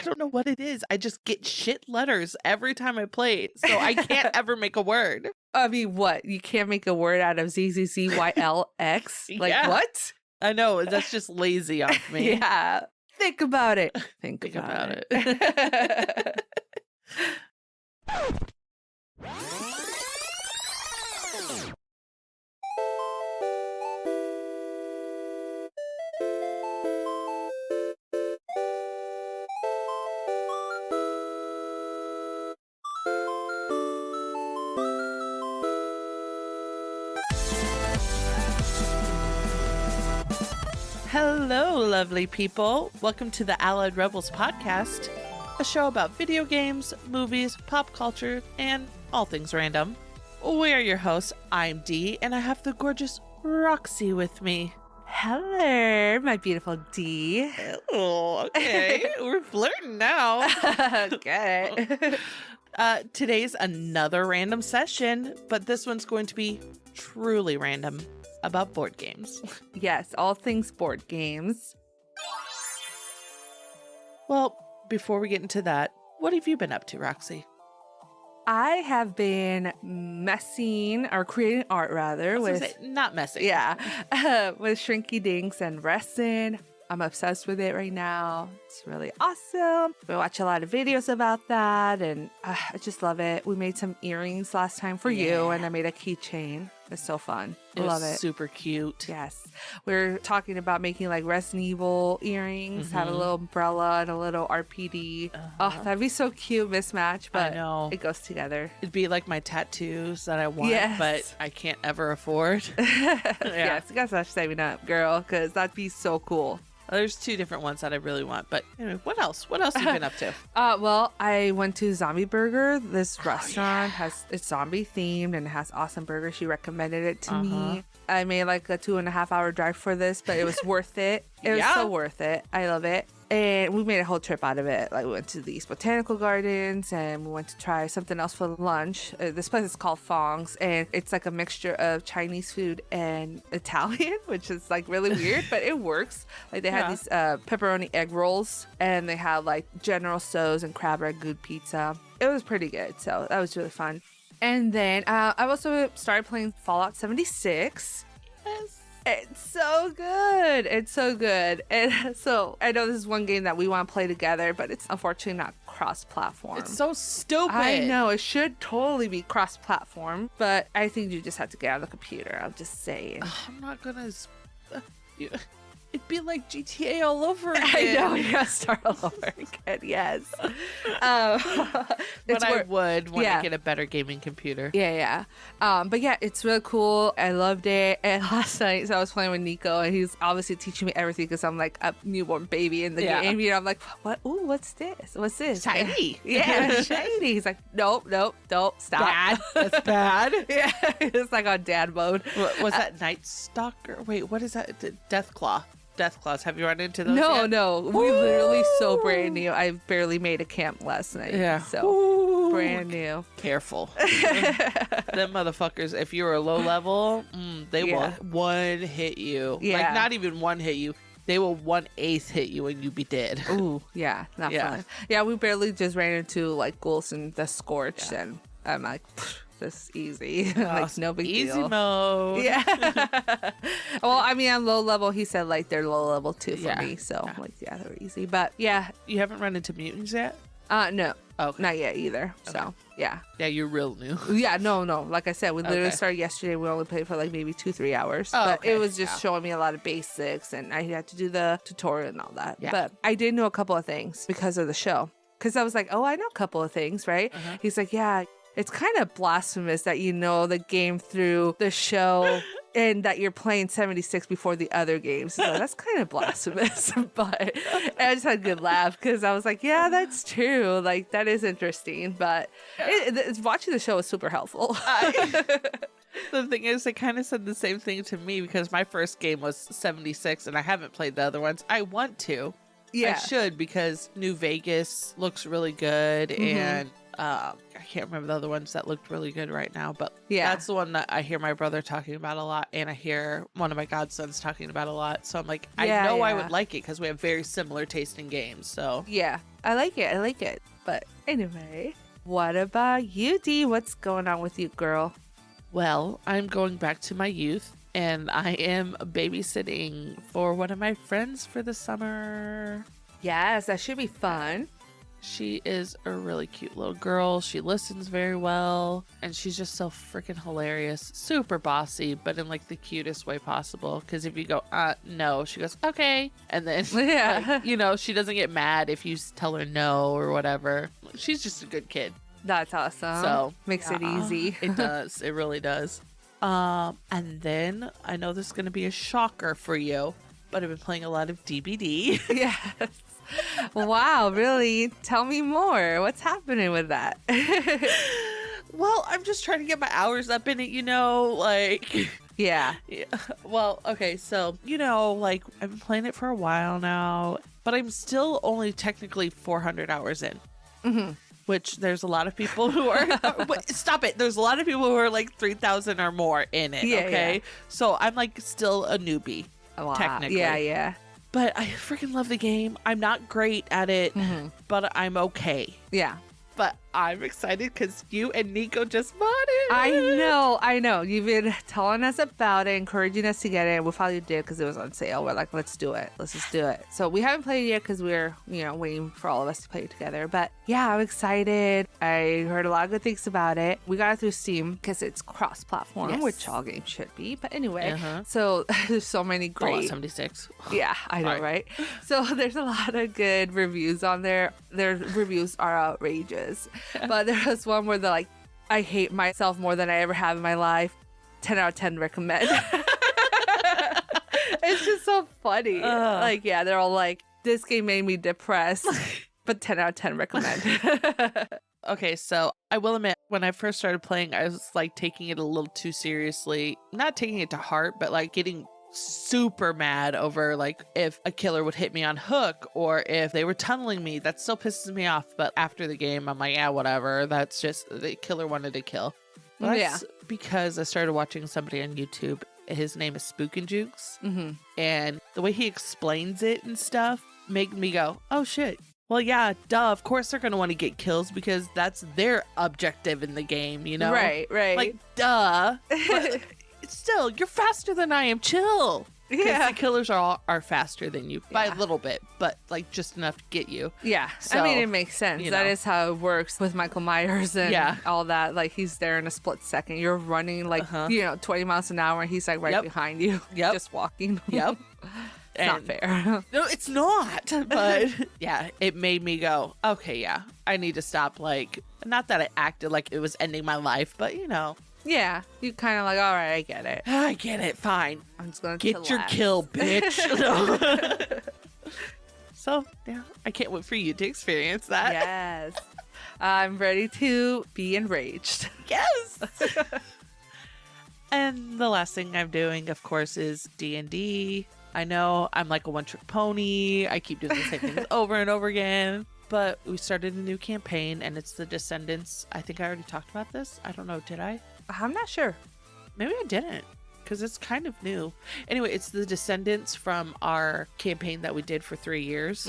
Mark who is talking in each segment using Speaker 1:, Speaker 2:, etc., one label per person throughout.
Speaker 1: don't know what it is. I just get shit letters every time I play it, so I can't ever make a word.
Speaker 2: I mean, what? You can't make a word out of ZZZYLX? Like,
Speaker 1: Yeah.
Speaker 2: what?
Speaker 1: I know, that's just lazy of me.
Speaker 2: Yeah. Think about it. Think
Speaker 1: about
Speaker 2: it.
Speaker 1: Hello, lovely people. Welcome to the Allied Rebels podcast, a show about video games, movies, pop culture, and all things random. We are your hosts. I'm Dee, and I have the gorgeous Roxy with me.
Speaker 2: Hello, my beautiful D.
Speaker 1: Oh, okay. We're flirting now.
Speaker 2: Okay.
Speaker 1: Today's another random session, but this one's going to be truly random about board games.
Speaker 2: Yes, all things board games.
Speaker 1: Well, before we get into that, what have you been up to, Roxy?
Speaker 2: I have been messing or creating art rather
Speaker 1: not messing.
Speaker 2: Yeah, with Shrinky Dinks and resin. I'm obsessed with it right now. It's really awesome. We watch a lot of videos about that, and I just love it. We made some earrings last time for you, and I made a keychain. It's so fun. I love it.
Speaker 1: Super cute.
Speaker 2: Yes. We're talking about making like Resident Evil earrings, have a little umbrella and a little RPD. Oh, that'd be so cute, mismatch, but
Speaker 1: I know.
Speaker 2: It goes together.
Speaker 1: It'd be like my tattoos that I want,
Speaker 2: Yes.
Speaker 1: but I can't ever afford.
Speaker 2: Yes, you gotta start saving up, girl, because that'd be so cool.
Speaker 1: There's two different ones that I really want, but anyway, what else? What else have you been up to?
Speaker 2: Well, I went to Zombie Burger. This restaurant it's zombie themed and it has awesome burgers. She recommended it to me. I made like a 2.5 hour drive for this, but it was worth it. It was so worth it. I love it. And we made a whole trip out of it. Like we went to these botanical gardens and we went to try something else for lunch. This place is called Fong's, and it's like a mixture of Chinese food and Italian, which is like really weird, but it works. Like they had these pepperoni egg rolls, and they had like General Tso's and crab ragout pizza. It was pretty good, so that was really fun. And then I also started playing Fallout 76.
Speaker 1: Yes.
Speaker 2: It's so good. It's so good. And so I know this is one game that we want to play together, but it's unfortunately not cross-platform.
Speaker 1: It's so stupid.
Speaker 2: I know. It should totally be cross-platform, but I think you just have to get on the computer. I'm just saying.
Speaker 1: I'm not gonna... It'd be like GTA all over again.
Speaker 2: I know. You gotta start all over again. Yes.
Speaker 1: But I would when I get a better gaming computer.
Speaker 2: Yeah. But yeah, it's really cool. I loved it. And last night, so I was playing with Nico, and he's obviously teaching me everything because I'm like a newborn baby in the game. You know, I'm like, what? Ooh, what's this? What's this?
Speaker 1: Shiny.
Speaker 2: Yeah, shiny. He's like, nope, don't stop.
Speaker 1: Dad, that's bad.
Speaker 2: Yeah, it's like on dad mode.
Speaker 1: What was that? Night Stalker? Wait, what is that? Deathclaw. Deathclaws. Have you run into those yet?
Speaker 2: No. We literally so brand new. I barely made a camp last night. Yeah. So brand new.
Speaker 1: Careful. Them motherfuckers, if you're a low level, they will one hit you. Yeah. Like not even one hit you. They will 1/8 hit you and you be dead.
Speaker 2: Ooh, yeah. Not fun. Yeah, we barely just ran into like ghouls and the Scorched, and I'm like, this is easy. Like no big deal.
Speaker 1: Easy mode.
Speaker 2: Yeah. Well, I mean, I'm low level. He said like they're low level too for me. So like, yeah, they're easy. But yeah.
Speaker 1: You haven't run into mutants yet?
Speaker 2: No. Oh, not yet either. Okay. So yeah.
Speaker 1: Yeah, you're real new.
Speaker 2: Yeah, no. Like I said, we literally started yesterday. We only played for like maybe 2-3 hours. But it was just showing me a lot of basics, and I had to do the tutorial and all that. Yeah. But I did know a couple of things because of the show. Because I was like, oh, I know a couple of things, right? He's like, yeah. It's kind of blasphemous that you know the game through the show and that you're playing 76 before the other games. So that's kind of blasphemous. But I just had a good laugh because I was like, yeah, that's true. Like, that is interesting. But watching the show was super helpful.
Speaker 1: The thing is, they kind of said the same thing to me because my first game was 76 and I haven't played the other ones. I want to. Yeah. I should because New Vegas looks really good and I can't remember the other ones that looked really good right now, but
Speaker 2: Yeah.
Speaker 1: that's the one that I hear my brother talking about a lot, and I hear one of my godsons talking about a lot. So I'm like, I know I would like it because we have very similar taste in games. So
Speaker 2: Yeah, I like it. But anyway, what about you, Dee? What's going on with you, girl?
Speaker 1: well, I'm going back to my youth, and I am babysitting for one of my friends for the summer.
Speaker 2: Yes, that should be fun.
Speaker 1: She is a really cute little girl. She listens very well, and she's just so freaking hilarious. Super bossy, but in like the cutest way possible. Because if you go, no, she goes, okay. And then,
Speaker 2: Yeah.
Speaker 1: like, she doesn't get mad if you tell her no or whatever. She's just a good kid.
Speaker 2: That's awesome.
Speaker 1: So
Speaker 2: makes it easy.
Speaker 1: It does. It really does. And then I know this is going to be a shocker for you, but I've been playing a lot of DBD.
Speaker 2: Yes. Wow, really? Tell me more. What's happening with that?
Speaker 1: Well, I'm just trying to get my hours up in it, like...
Speaker 2: Yeah.
Speaker 1: Yeah. Well, okay, so, like, I've been playing it for a while now, but I'm still only technically 400 hours in.
Speaker 2: Mm-hmm.
Speaker 1: Which there's a lot of people who are... Stop it. There's a lot of people who are, like, 3,000 or more in it, okay? Yeah. So I'm, like, still a newbie, technically.
Speaker 2: Yeah.
Speaker 1: But I freaking love the game. I'm not great at it, but I'm okay.
Speaker 2: Yeah.
Speaker 1: But I'm excited because you and Nico just bought it.
Speaker 2: I know. You've been telling us about it, encouraging us to get it. We finally did because it was on sale. We're like, let's do it. Let's just do it. So we haven't played it yet because we're, waiting for all of us to play it together. But yeah, I'm excited. I heard a lot of good things about it. We got it through Steam because it's cross-platform,
Speaker 1: yes,
Speaker 2: which all games should be. But anyway, so there's so many great...
Speaker 1: Fallout 76.
Speaker 2: Yeah, I know, right? So there's a lot of good reviews on there. Their reviews are outrageous. But there was one where they're like, I hate myself more than I ever have in my life. 10 out of 10 recommend. It's just so funny. They're all like, this game made me depressed, but 10 out of 10 recommend.
Speaker 1: Okay, so I will admit, when I first started playing, I was like taking it a little too seriously. Not taking it to heart, but like getting super mad over like if a killer would hit me on hook or if they were tunneling me. That still pisses me off, but after the game I'm like, yeah, whatever, that's just the killer wanted to kill. But that's because I started watching somebody on YouTube. His name is Spook and Jukes, and the way he explains it and stuff made me go, oh shit, well, yeah, duh, of course they're gonna want to get kills because that's their objective in the game,
Speaker 2: right,
Speaker 1: like duh. But still, you're faster than I am. Chill. Because the killers are faster than you by a little bit, but like just enough to get you. Yeah.
Speaker 2: So, I mean, it makes sense. That is how it works with Michael Myers and all that. Like, he's there in a split second. You're running like, 20 miles an hour and he's like right behind you. Yep. Just walking.
Speaker 1: Yep.
Speaker 2: It's not fair.
Speaker 1: No, it's not. But yeah, it made me go, okay, yeah, I need to stop. Like, not that I acted like it was ending my life, but
Speaker 2: yeah, you kind of like, all right, I get it.
Speaker 1: I get it. Fine.
Speaker 2: I'm just going to
Speaker 1: get your kill, bitch. So, yeah, I can't wait for you to experience that.
Speaker 2: Yes. I'm ready to be enraged.
Speaker 1: Yes. And the last thing I'm doing, of course, is D&D. I know I'm like a one-trick pony. I keep doing the same things over and over again. But we started a new campaign, and it's the Descendants. I think I already talked about this. I don't know. Did I?
Speaker 2: I'm not sure.
Speaker 1: Maybe I didn't, because it's kind of new. Anyway, it's the Descendants from our campaign that we did for 3 years.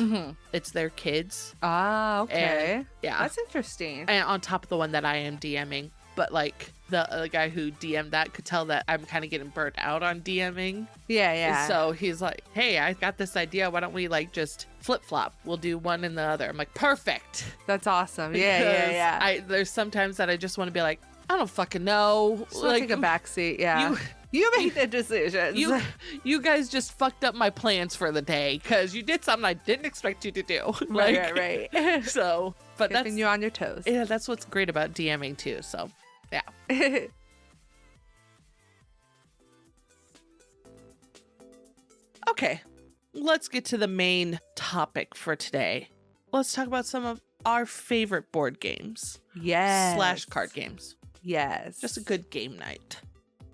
Speaker 1: It's their kids.
Speaker 2: Ah, okay.
Speaker 1: And, yeah.
Speaker 2: That's interesting.
Speaker 1: And on top of the one that I am DMing. But like the guy who DM'd that could tell that I'm kind of getting burnt out on DMing.
Speaker 2: Yeah.
Speaker 1: So he's like, hey, I got this idea. Why don't we like just flip flop? We'll do one and the other. I'm like, perfect.
Speaker 2: That's awesome. Yeah.
Speaker 1: There's sometimes that I just want to be like, I don't fucking know.
Speaker 2: Just like, take a backseat. Yeah. You made the decisions.
Speaker 1: You guys just fucked up my plans for the day because you did something I didn't expect you to do.
Speaker 2: Right.
Speaker 1: So, but
Speaker 2: keeping you on your toes.
Speaker 1: Yeah, that's what's great about DMing too. So, yeah. Okay, let's get to the main topic for today. Let's talk about some of our favorite board games.
Speaker 2: Yes.
Speaker 1: / card games.
Speaker 2: Yes.
Speaker 1: Just a good game night.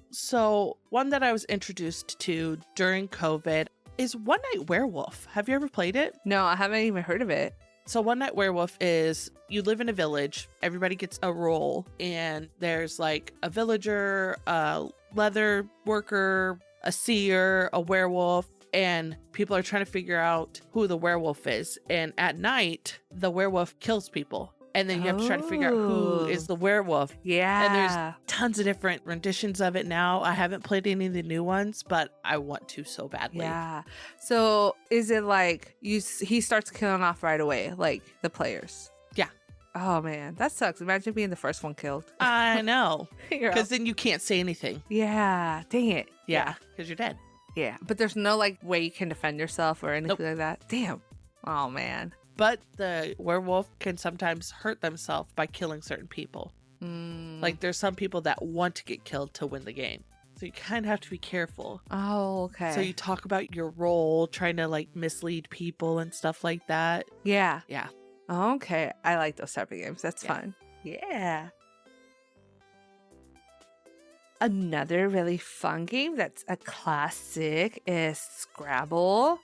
Speaker 1: So, one that I was introduced to during COVID is One Night Werewolf. Have you ever played it?
Speaker 2: No, I haven't even heard of it.
Speaker 1: So One Night Werewolf is you live in a village, everybody gets a role, and there's like a villager, a leather worker, a seer, a werewolf, and people are trying to figure out who the werewolf is. And at night, the werewolf kills people. And then you have to try to figure out who is the werewolf.
Speaker 2: Yeah.
Speaker 1: And there's tons of different renditions of it now. I haven't played any of the new ones, but I want to so badly.
Speaker 2: Yeah. So is it like he starts killing off right away, like the players?
Speaker 1: Yeah.
Speaker 2: Oh man, that sucks. Imagine being the first one killed.
Speaker 1: I know.
Speaker 2: You're
Speaker 1: Because then you can't say anything.
Speaker 2: Yeah. Dang it.
Speaker 1: Yeah. Because you're dead.
Speaker 2: Yeah. But there's no like way you can defend yourself or anything
Speaker 1: Nope.
Speaker 2: like that. Damn. Oh man.
Speaker 1: But the werewolf can sometimes hurt themselves by killing certain people. Like there's some people that want to get killed to win the game. So you kind of have to be careful.
Speaker 2: Oh, okay.
Speaker 1: So you talk about your role, trying to like mislead people and stuff like that.
Speaker 2: Yeah.
Speaker 1: Yeah.
Speaker 2: Okay. I like those type of games. That's
Speaker 1: Yeah.
Speaker 2: fun. Yeah. Another really fun game that's a classic is Scrabble.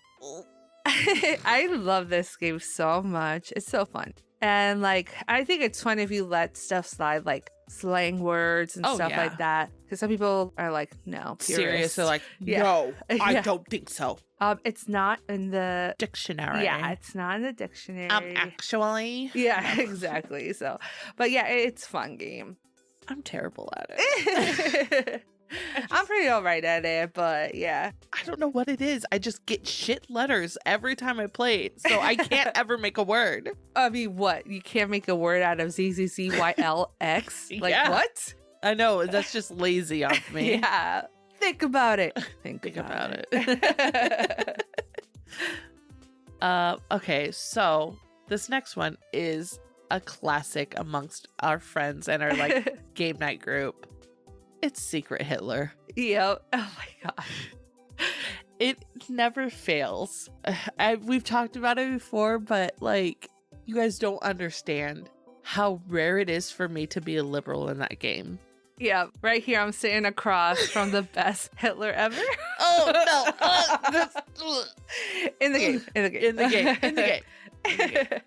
Speaker 2: I love this game so much. It's so fun. And like, I think it's fun if you let stuff slide, like slang words and
Speaker 1: Oh,
Speaker 2: stuff
Speaker 1: yeah.
Speaker 2: like that. Because some people are like, no,
Speaker 1: Serious.
Speaker 2: purist.
Speaker 1: They're like,
Speaker 2: Yeah.
Speaker 1: no, I
Speaker 2: Yeah.
Speaker 1: don't think so.
Speaker 2: It's not in the
Speaker 1: Dictionary.
Speaker 2: Yeah, it's not in the dictionary.
Speaker 1: Actually,
Speaker 2: Yeah, exactly. So, but yeah, it's a fun game.
Speaker 1: I'm terrible at it.
Speaker 2: I'm pretty alright at it, but yeah.
Speaker 1: I don't know what it is. I just get shit letters every time I play it. So I can't ever make a word.
Speaker 2: I mean, what? You can't make a word out of ZZZYLX? Like,
Speaker 1: Yeah.
Speaker 2: what?
Speaker 1: I know. That's just lazy of me.
Speaker 2: Yeah. Think about it.
Speaker 1: Think about it. Okay, so this next one is a classic amongst our friends and our like game night group. It's Secret Hitler.
Speaker 2: Yep. Oh my gosh.
Speaker 1: It never fails. We've talked about it before, but like, you guys don't understand how rare it is for me to be a liberal in that game.
Speaker 2: Yeah, right here I'm sitting across from the best Hitler ever.
Speaker 1: Oh no!
Speaker 2: In the game. In the game.
Speaker 1: In the game. In the game. In the game.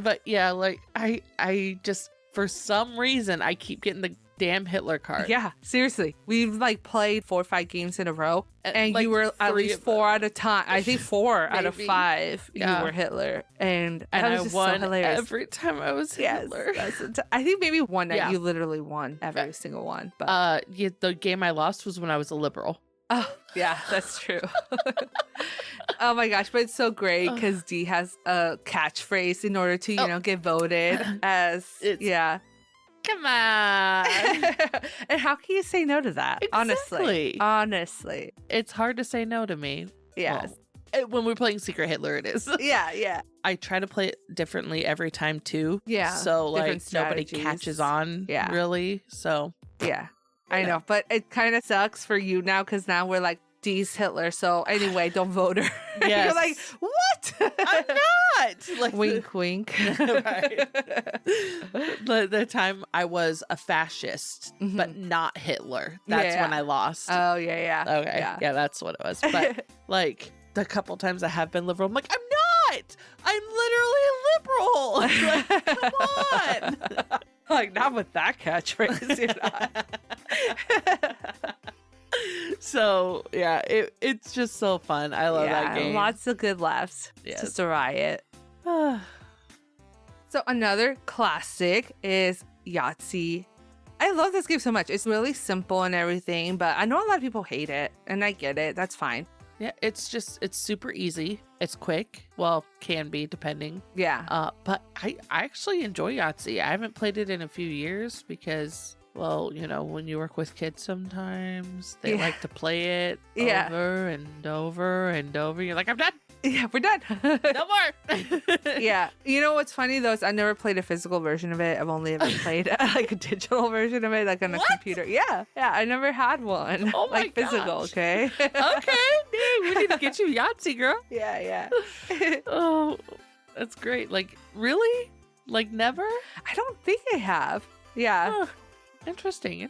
Speaker 1: But yeah, like I just for some reason I keep getting the damn Hitler card.
Speaker 2: Yeah, seriously. We've like played 4 or 5 games in a row, and
Speaker 1: like
Speaker 2: you were at
Speaker 1: 3
Speaker 2: least
Speaker 1: of
Speaker 2: 4 out of time. I think 4 out of
Speaker 1: Maybe.
Speaker 2: 5
Speaker 1: Yeah.
Speaker 2: you were Hitler, and that
Speaker 1: And
Speaker 2: was
Speaker 1: I
Speaker 2: just
Speaker 1: won
Speaker 2: so hilarious.
Speaker 1: every time I was
Speaker 2: Yes,
Speaker 1: Hitler.
Speaker 2: I think maybe one night
Speaker 1: Yeah.
Speaker 2: you literally won every single one. But
Speaker 1: Yeah, the game I lost was when I was a liberal.
Speaker 2: oh, yeah, that's true. Oh my gosh, but it's so great because Dee has a catchphrase in order to, you know, get voted as yeah.
Speaker 1: Come on.
Speaker 2: And how can you say no to that?
Speaker 1: Exactly.
Speaker 2: Honestly.
Speaker 1: It's hard to say no to me.
Speaker 2: Yes.
Speaker 1: Well, when we're playing Secret Hitler, it is.
Speaker 2: Yeah.
Speaker 1: I try to play it differently every time too.
Speaker 2: Yeah,
Speaker 1: So like
Speaker 2: different
Speaker 1: nobody
Speaker 2: strategies.
Speaker 1: catches on.
Speaker 2: Yeah.
Speaker 1: Really. So
Speaker 2: Yeah. I know. But it kind of sucks for you now because now we're like, Dee's Hitler. So anyway, don't vote her.
Speaker 1: Yes.
Speaker 2: You're like, what?
Speaker 1: I'm not. Like
Speaker 2: Wink, wink.
Speaker 1: Right. The time I was a fascist,
Speaker 2: Mhm.
Speaker 1: but not Hitler. That's
Speaker 2: Yeah.
Speaker 1: when I lost.
Speaker 2: Oh, yeah.
Speaker 1: Okay. Yeah, that's what it was. But like the couple times I have been liberal, I'm like, I'm not. I'm literally a liberal. Like, come on.
Speaker 2: Like, not with that catchphrase, you're not.
Speaker 1: So yeah, it's just so fun. I love that game.
Speaker 2: Lots of good laughs.
Speaker 1: Yes.
Speaker 2: Just a riot. So another classic is Yahtzee. I love this game so much. It's really simple and everything, but I know a lot of people hate it, and I get it. That's fine.
Speaker 1: Yeah, it's super easy. It's quick. Well, can be depending.
Speaker 2: Yeah.
Speaker 1: But I actually enjoy Yahtzee. I haven't played it in a few years because, well, you know, when you work with kids sometimes, they like to play it over and over and over. You're like, I'm done.
Speaker 2: Yeah, we're done.
Speaker 1: No more.
Speaker 2: Yeah. You know what's funny though is I never played a physical version of it. I've only ever played like a digital version of it, like on a computer. Yeah. I never had one.
Speaker 1: Oh my
Speaker 2: like physical,
Speaker 1: gosh.
Speaker 2: okay?
Speaker 1: Okay, dang, we need to get you Yahtzee, girl.
Speaker 2: Yeah.
Speaker 1: Oh, that's great. Like, really? Like, never?
Speaker 2: I don't think I have. Yeah.
Speaker 1: Huh. Interesting.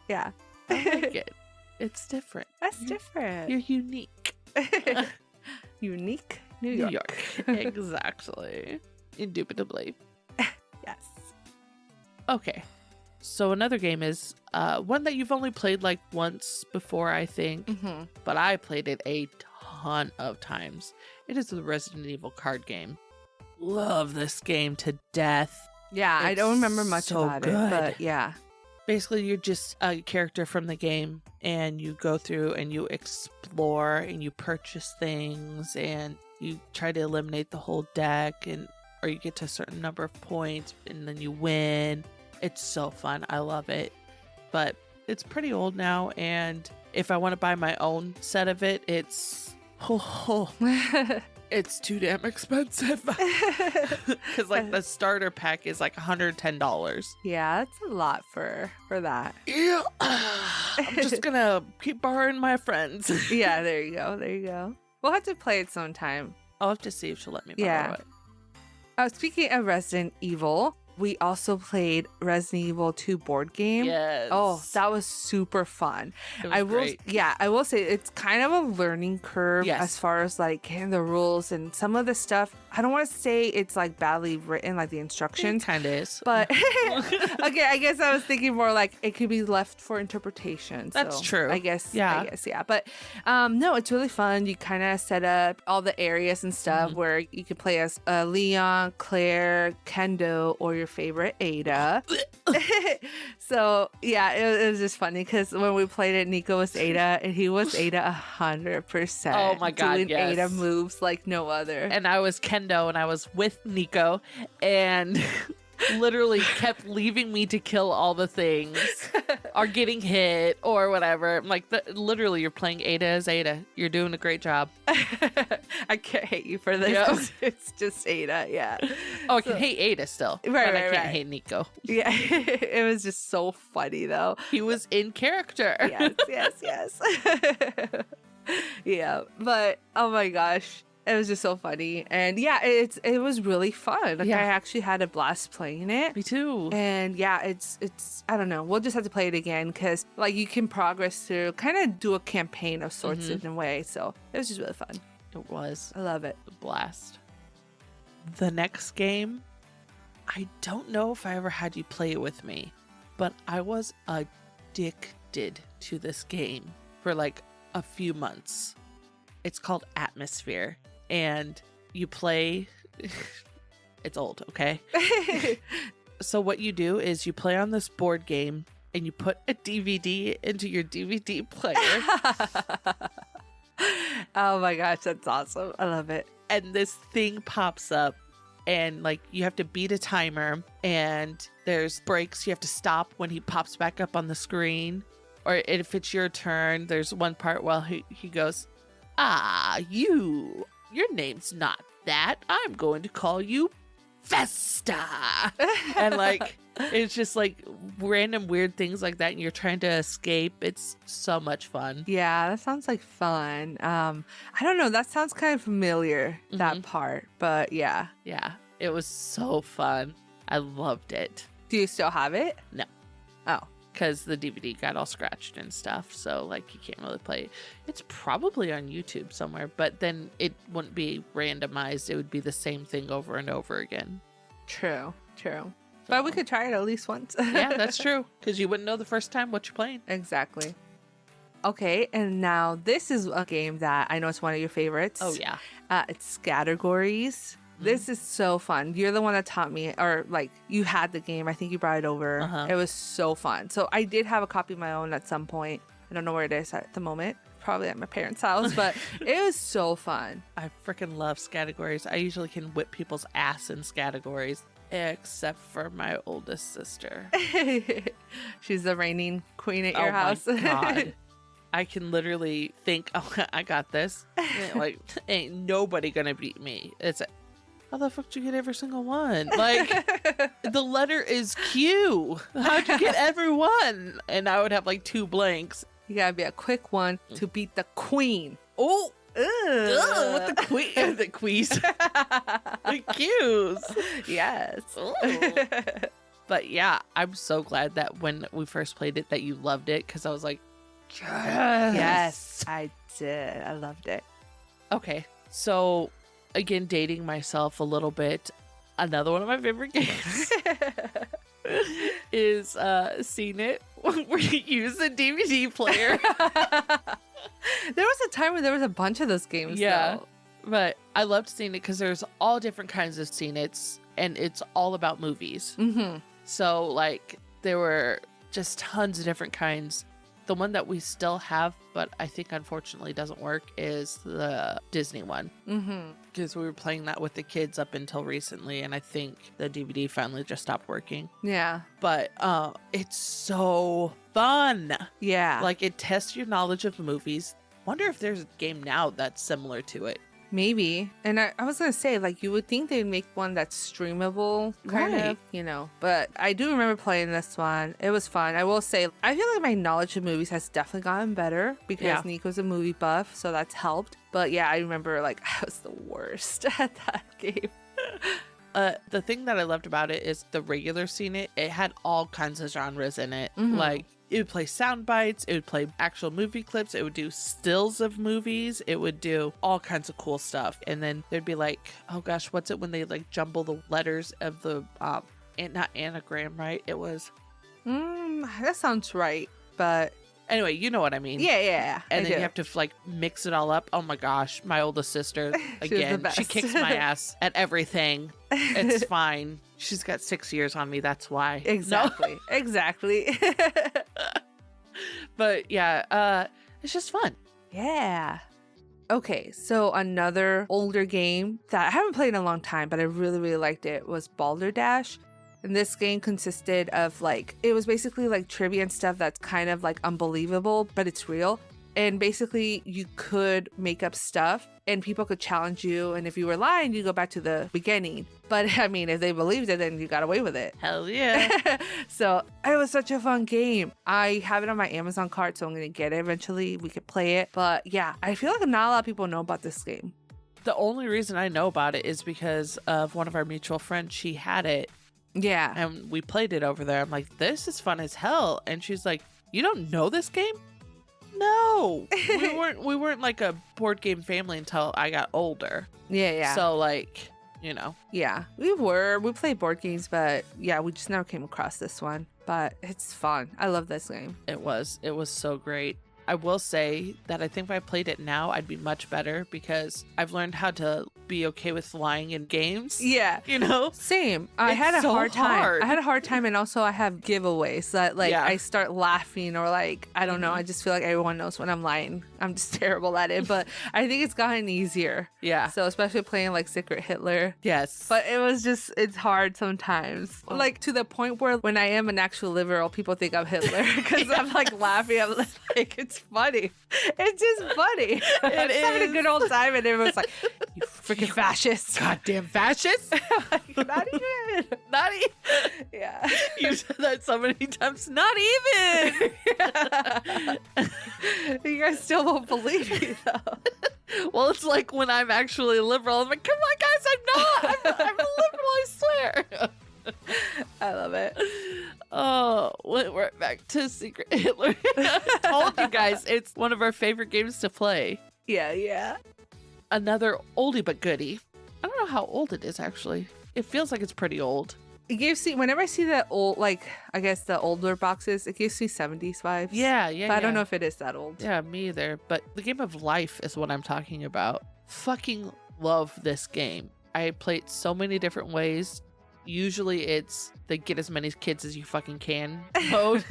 Speaker 2: Yeah.
Speaker 1: I like it. It's different.
Speaker 2: That's different.
Speaker 1: You're unique.
Speaker 2: Unique. New York.
Speaker 1: Exactly. Indubitably.
Speaker 2: Yes.
Speaker 1: Okay. So another game is one that you've only played like once before, I think.
Speaker 2: Mm-hmm.
Speaker 1: But I played it a ton of times. It is the Resident Evil card game. Love this game to death.
Speaker 2: Yeah, I
Speaker 1: It's
Speaker 2: don't remember much
Speaker 1: so
Speaker 2: about
Speaker 1: good.
Speaker 2: it, but yeah.
Speaker 1: Basically, you're just a character from the game, and you go through and you explore and you purchase things and you try to eliminate the whole deck, and or you get to a certain number of points and then you win. It's so fun. I love it. But it's pretty old now, and if I want to buy my own set of it, it's it's too damn expensive. Because like the starter pack is like $110.
Speaker 2: Yeah, that's a lot for that.
Speaker 1: Yeah. I'm just gonna keep borrowing my friends.
Speaker 2: Yeah, there you go. There you go. We'll have to play it sometime.
Speaker 1: I'll have to see if she'll let me borrow
Speaker 2: Yeah.
Speaker 1: it.
Speaker 2: Speaking of Resident Evil, we also played Resident Evil 2 board game.
Speaker 1: Yes.
Speaker 2: Oh, that was super fun.
Speaker 1: It was great.
Speaker 2: I will say it's kind of a learning curve
Speaker 1: Yes.
Speaker 2: as far as like getting the rules and some of the stuff. I don't want to say it's like badly written, like the instructions.
Speaker 1: Kind of is.
Speaker 2: But okay, I guess I was thinking more like it could be left for interpretation.
Speaker 1: That's
Speaker 2: so
Speaker 1: true.
Speaker 2: I guess,
Speaker 1: Yeah.
Speaker 2: yeah. But no, it's really fun. You kind of set up all the areas and stuff where you could play as Leon, Claire, Kendo, or your favorite Ada. So yeah, it was just funny because when we played it, Nico was Ada and he was Ada 100%.
Speaker 1: Oh my God,
Speaker 2: doing
Speaker 1: yes.
Speaker 2: Ada moves like no other.
Speaker 1: And I was Kendo and I was with Nico and literally kept leaving me to kill all the things or getting hit or whatever. I'm like, literally, you're playing Ada as Ada. You're doing a great job.
Speaker 2: I can't hate you for this.
Speaker 1: Yep.
Speaker 2: 'Cause it's just Ada, yeah.
Speaker 1: Oh, I can hate Ada still.
Speaker 2: Right,
Speaker 1: but I
Speaker 2: right,
Speaker 1: can't
Speaker 2: right.
Speaker 1: hate Nico.
Speaker 2: Yeah, it was just so funny though.
Speaker 1: He was in character.
Speaker 2: Yes. Yeah, but oh my gosh, it was just so funny, and yeah, it was really fun. Like
Speaker 1: Yeah.
Speaker 2: I actually had a blast playing it.
Speaker 1: Me too.
Speaker 2: And yeah, it's I don't know. We'll just have to play it again because like you can progress through, kind of do a campaign of sorts in a way. So it was just really fun.
Speaker 1: It was
Speaker 2: I love it.
Speaker 1: a blast. The next game, I don't know if I ever had you play it with me, but I was addicted to this game for like a few months. It's called Atmosphere, and you play. It's old, okay? So what you do is you play on this board game and you put a DVD into your DVD player.
Speaker 2: Oh my gosh, that's awesome. I love it.
Speaker 1: And this thing pops up and like you have to beat a timer and there's breaks. You have to stop when he pops back up on the screen. Or if it's your turn, there's one part while he goes, your name's not that. I'm going to call you Festa. And like, it's just like random weird things like that. And you're trying to escape. It's so much fun.
Speaker 2: Yeah, that sounds like fun. I don't know. That sounds kind of familiar, that part. But yeah.
Speaker 1: Yeah, it was so fun. I loved it.
Speaker 2: Do you still have it?
Speaker 1: No.
Speaker 2: Oh.
Speaker 1: Because the DVD got all scratched and stuff. So, like, you can't really play it. It's probably on YouTube somewhere, but then it wouldn't be randomized. It would be the same thing over and over again.
Speaker 2: True. But we could try it at least once.
Speaker 1: Yeah, that's true. Because you wouldn't know the first time what you're playing.
Speaker 2: Exactly. Okay, and now this is a game that I know it's one of your favorites.
Speaker 1: Oh, yeah.
Speaker 2: It's Categories. This is so fun. You're the one that taught me, or like you had the game. I think you brought it over. It was so fun. So I did have a copy of my own at some point. I don't know where it is at the moment. Probably at my parents' house, but it was so fun.
Speaker 1: I freaking love Categories. I usually can whip people's ass in Categories, except for my oldest sister.
Speaker 2: She's the reigning queen at your house.
Speaker 1: My God. I can literally think, oh, I got this. Like, ain't nobody gonna beat me. It's how the fuck did you get every single one? Like, the letter is Q. How'd you get every one? And I would have like 2 blanks.
Speaker 2: You gotta be a quick one to beat the queen.
Speaker 1: Oh, what the queen? The queens. The Qs.
Speaker 2: Yes.
Speaker 1: But yeah, I'm so glad that when we first played it that you loved it, because I was like, yes,
Speaker 2: I did. I loved it.
Speaker 1: Okay, so again, dating myself a little bit, another one of my favorite games is Seen It, where you use a DVD player.
Speaker 2: There was a time where there was a bunch of those games.
Speaker 1: Yeah.
Speaker 2: Though.
Speaker 1: But I loved Seen It because there's all different kinds of Seen It's, and it's all about movies.
Speaker 2: Mm-hmm.
Speaker 1: So, like, there were just tons of different kinds. The one that we still have, but I think unfortunately doesn't work, is the Disney one.
Speaker 2: Mm-hmm.
Speaker 1: Because we were playing that with the kids up until recently, and I think the DVD finally just stopped working.
Speaker 2: Yeah.
Speaker 1: But it's so fun.
Speaker 2: Yeah.
Speaker 1: Like, it tests your knowledge of movies. Wonder if there's a game now that's similar to it.
Speaker 2: Maybe. And I was going to say, like, you would think they'd make one that's streamable, kind
Speaker 1: Right.
Speaker 2: of, you know. But I do remember playing this one. It was fun. I will say, I feel like my knowledge of movies has definitely gotten better because
Speaker 1: Yeah.
Speaker 2: Nico's a movie buff, so that's helped. But yeah, I remember, like, I was the worst at that game.
Speaker 1: The thing that I loved about it is the regular Scene It had all kinds of genres in it.
Speaker 2: Mhm.
Speaker 1: Like, it would play sound bites, it would play actual movie clips, it would do stills of movies, it would do all kinds of cool stuff. And then there'd be like, oh gosh, what's it when they like jumble the letters of the not anagram, right? It was
Speaker 2: That sounds right. But
Speaker 1: anyway, you know what I mean.
Speaker 2: yeah.
Speaker 1: And
Speaker 2: I
Speaker 1: then
Speaker 2: do.
Speaker 1: you have to like mix it all up. Oh my gosh, my oldest sister,
Speaker 2: She was the
Speaker 1: again, she
Speaker 2: best.
Speaker 1: kicks my ass at everything. It's fine. She's got 6 years on me, that's why. No.
Speaker 2: Exactly. Exactly.
Speaker 1: But yeah, it's just fun.
Speaker 2: Yeah. Okay, so another older game that I haven't played in a long time, but I really, really liked it was Balderdash. And this game consisted of like, it was basically like trivia and stuff that's kind of like unbelievable, but it's real. And basically, you could make up stuff and people could challenge you. And if you were lying, you go back to the beginning. But I mean, if they believed it, then you got away with it.
Speaker 1: Hell yeah.
Speaker 2: So it was such a fun game. I have it on my Amazon cart, so I'm going to get it eventually. We could play it. But yeah, I feel like not a lot of people know about this game.
Speaker 1: The only reason I know about it is because of one of our mutual friends. She had it
Speaker 2: Yeah.
Speaker 1: and we played it over there. I'm like, this is fun as hell. And she's like, you don't know this game? No. we weren't like a board game family until I got older.
Speaker 2: Yeah.
Speaker 1: So like, you know.
Speaker 2: Yeah, we played board games, but yeah, we just never came across this one. But it's fun. I love this game.
Speaker 1: It was so great. I will say that I think if I played it now, I'd be much better because I've learned how to be okay with lying in games.
Speaker 2: Yeah.
Speaker 1: You know?
Speaker 2: Same. I
Speaker 1: It's
Speaker 2: had a
Speaker 1: so
Speaker 2: hard time.
Speaker 1: hard.
Speaker 2: I had a hard time, and also I have giveaways that like
Speaker 1: Yeah.
Speaker 2: I start laughing or like I don't know. I just feel like everyone knows when I'm lying. I'm just terrible at it, but I think it's gotten easier.
Speaker 1: Yeah.
Speaker 2: So especially playing like Secret Hitler.
Speaker 1: Yes.
Speaker 2: But it was just, it's hard sometimes.
Speaker 1: Oh.
Speaker 2: Like to the point where when I am an actual liberal, people think I'm Hitler because I'm like laughing. I'm like, it's funny. It's just funny. I'm just having a good old time and everyone's like, you freaking fascist.
Speaker 1: Goddamn fascist.
Speaker 2: Like, not even.
Speaker 1: Not even.
Speaker 2: Yeah.
Speaker 1: You said that so many times. Not even.
Speaker 2: You guys still won't believe me though.
Speaker 1: Well, it's like when I'm actually liberal. I'm like, come on, guys, I'm not. I'm a liberal, I swear.
Speaker 2: I love it.
Speaker 1: Oh, we're back to Secret Hitler. I told you guys, it's one of our favorite games to play.
Speaker 2: Yeah.
Speaker 1: Another oldie but goodie. I don't know how old it is, actually. It feels like it's pretty old.
Speaker 2: It gives me, whenever I see the old, like, I guess the older boxes, it gives me 70s vibes.
Speaker 1: Yeah.
Speaker 2: But I don't know if it is that old.
Speaker 1: Yeah, me either. But the game of life is what I'm talking about. Fucking love this game. I play it so many different ways. Usually it's the get as many kids as you fucking can mode.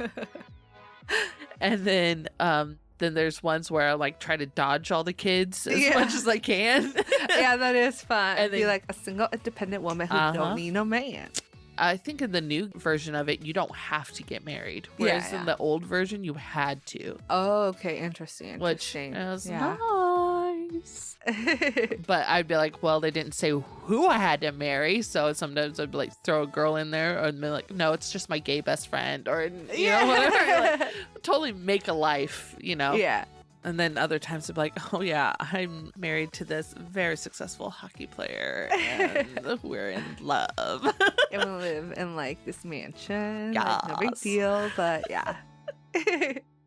Speaker 1: And then there's ones where I like try to dodge all the kids as much as I can.
Speaker 2: Yeah, that is fun.
Speaker 1: And
Speaker 2: And be
Speaker 1: then-
Speaker 2: like a single independent woman who
Speaker 1: Uh-huh.
Speaker 2: don't need no man.
Speaker 1: I think in the new version of it, you don't have to get married. Whereas
Speaker 2: Yeah.
Speaker 1: in the old version, you had to.
Speaker 2: Oh, okay. Interesting.
Speaker 1: Which
Speaker 2: Interesting.
Speaker 1: is
Speaker 2: Yeah.
Speaker 1: nice. But I'd be like, well, they didn't say who I had to marry. So sometimes I'd be like, throw a girl in there and be like, no, it's just my gay best friend. Or, you know, whatever. Like, totally make a life, you know?
Speaker 2: Yeah.
Speaker 1: And then other times I'd be like, oh yeah, I'm married to this very successful hockey player and we're in love.
Speaker 2: And we live in like this mansion. Like, no big
Speaker 1: Yes.
Speaker 2: deal, but yeah.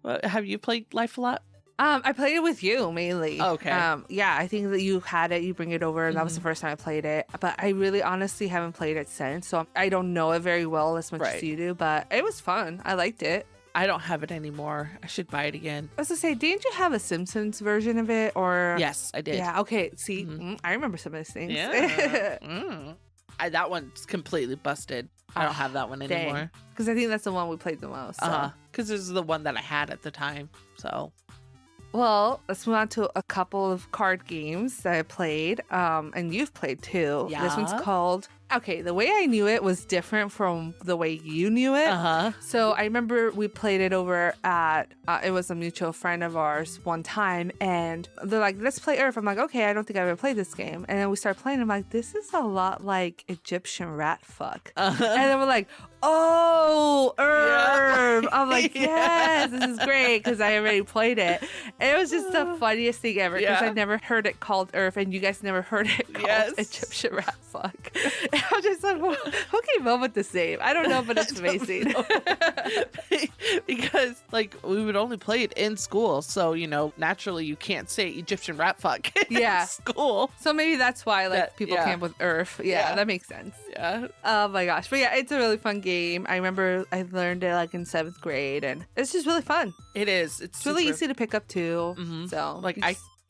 Speaker 1: Well, have you played Life a lot?
Speaker 2: I played it with you mainly.
Speaker 1: Okay.
Speaker 2: Yeah, I think that you had it, you bring it over, and that was the first time I played it. But I really honestly haven't played it since, so I don't know it very well as much as you do, but it was fun. I liked it.
Speaker 1: I don't have it anymore. I should buy it again.
Speaker 2: I was gonna say, didn't you have a Simpsons version of it? Or
Speaker 1: Yes, I did.
Speaker 2: Yeah, okay. See, I remember some of those things.
Speaker 1: Yeah. That one's completely busted. I don't have that one anymore.
Speaker 2: Because I think that's the one we played the most. So.
Speaker 1: Because this is the one that I had at the time. So,
Speaker 2: well, let's move on to a couple of card games that I played. And you've played too.
Speaker 1: Yeah.
Speaker 2: This one's called. Okay, the way I knew it was different from the way you knew it. So I remember we played it over at, it was a mutual friend of ours one time, and they're like, let's play Earth. I'm like, okay, I don't think I've ever played this game. And then we start playing, I'm like, this is a lot like Egyptian rat fuck. And then we're like, oh, Earth. I'm like, yes, this is great, because I already played it. And it was just the funniest thing ever, because I never heard it called Earth, and you guys never heard it called Egyptian rat fuck. I'm just like, well, who came up with this name? I don't know, but it's amazing.
Speaker 1: Because, like, we would only play it in school. So, you know, naturally you can't say Egyptian rat fuck in school.
Speaker 2: So maybe that's why, like, people came up with Earth. Yeah, that makes sense.
Speaker 1: Yeah.
Speaker 2: Oh my gosh. But yeah, it's a really fun game. I remember I learned it, like, in 7th grade, and it's just really fun.
Speaker 1: It is. It's
Speaker 2: really easy to pick up, too. So,
Speaker 1: like,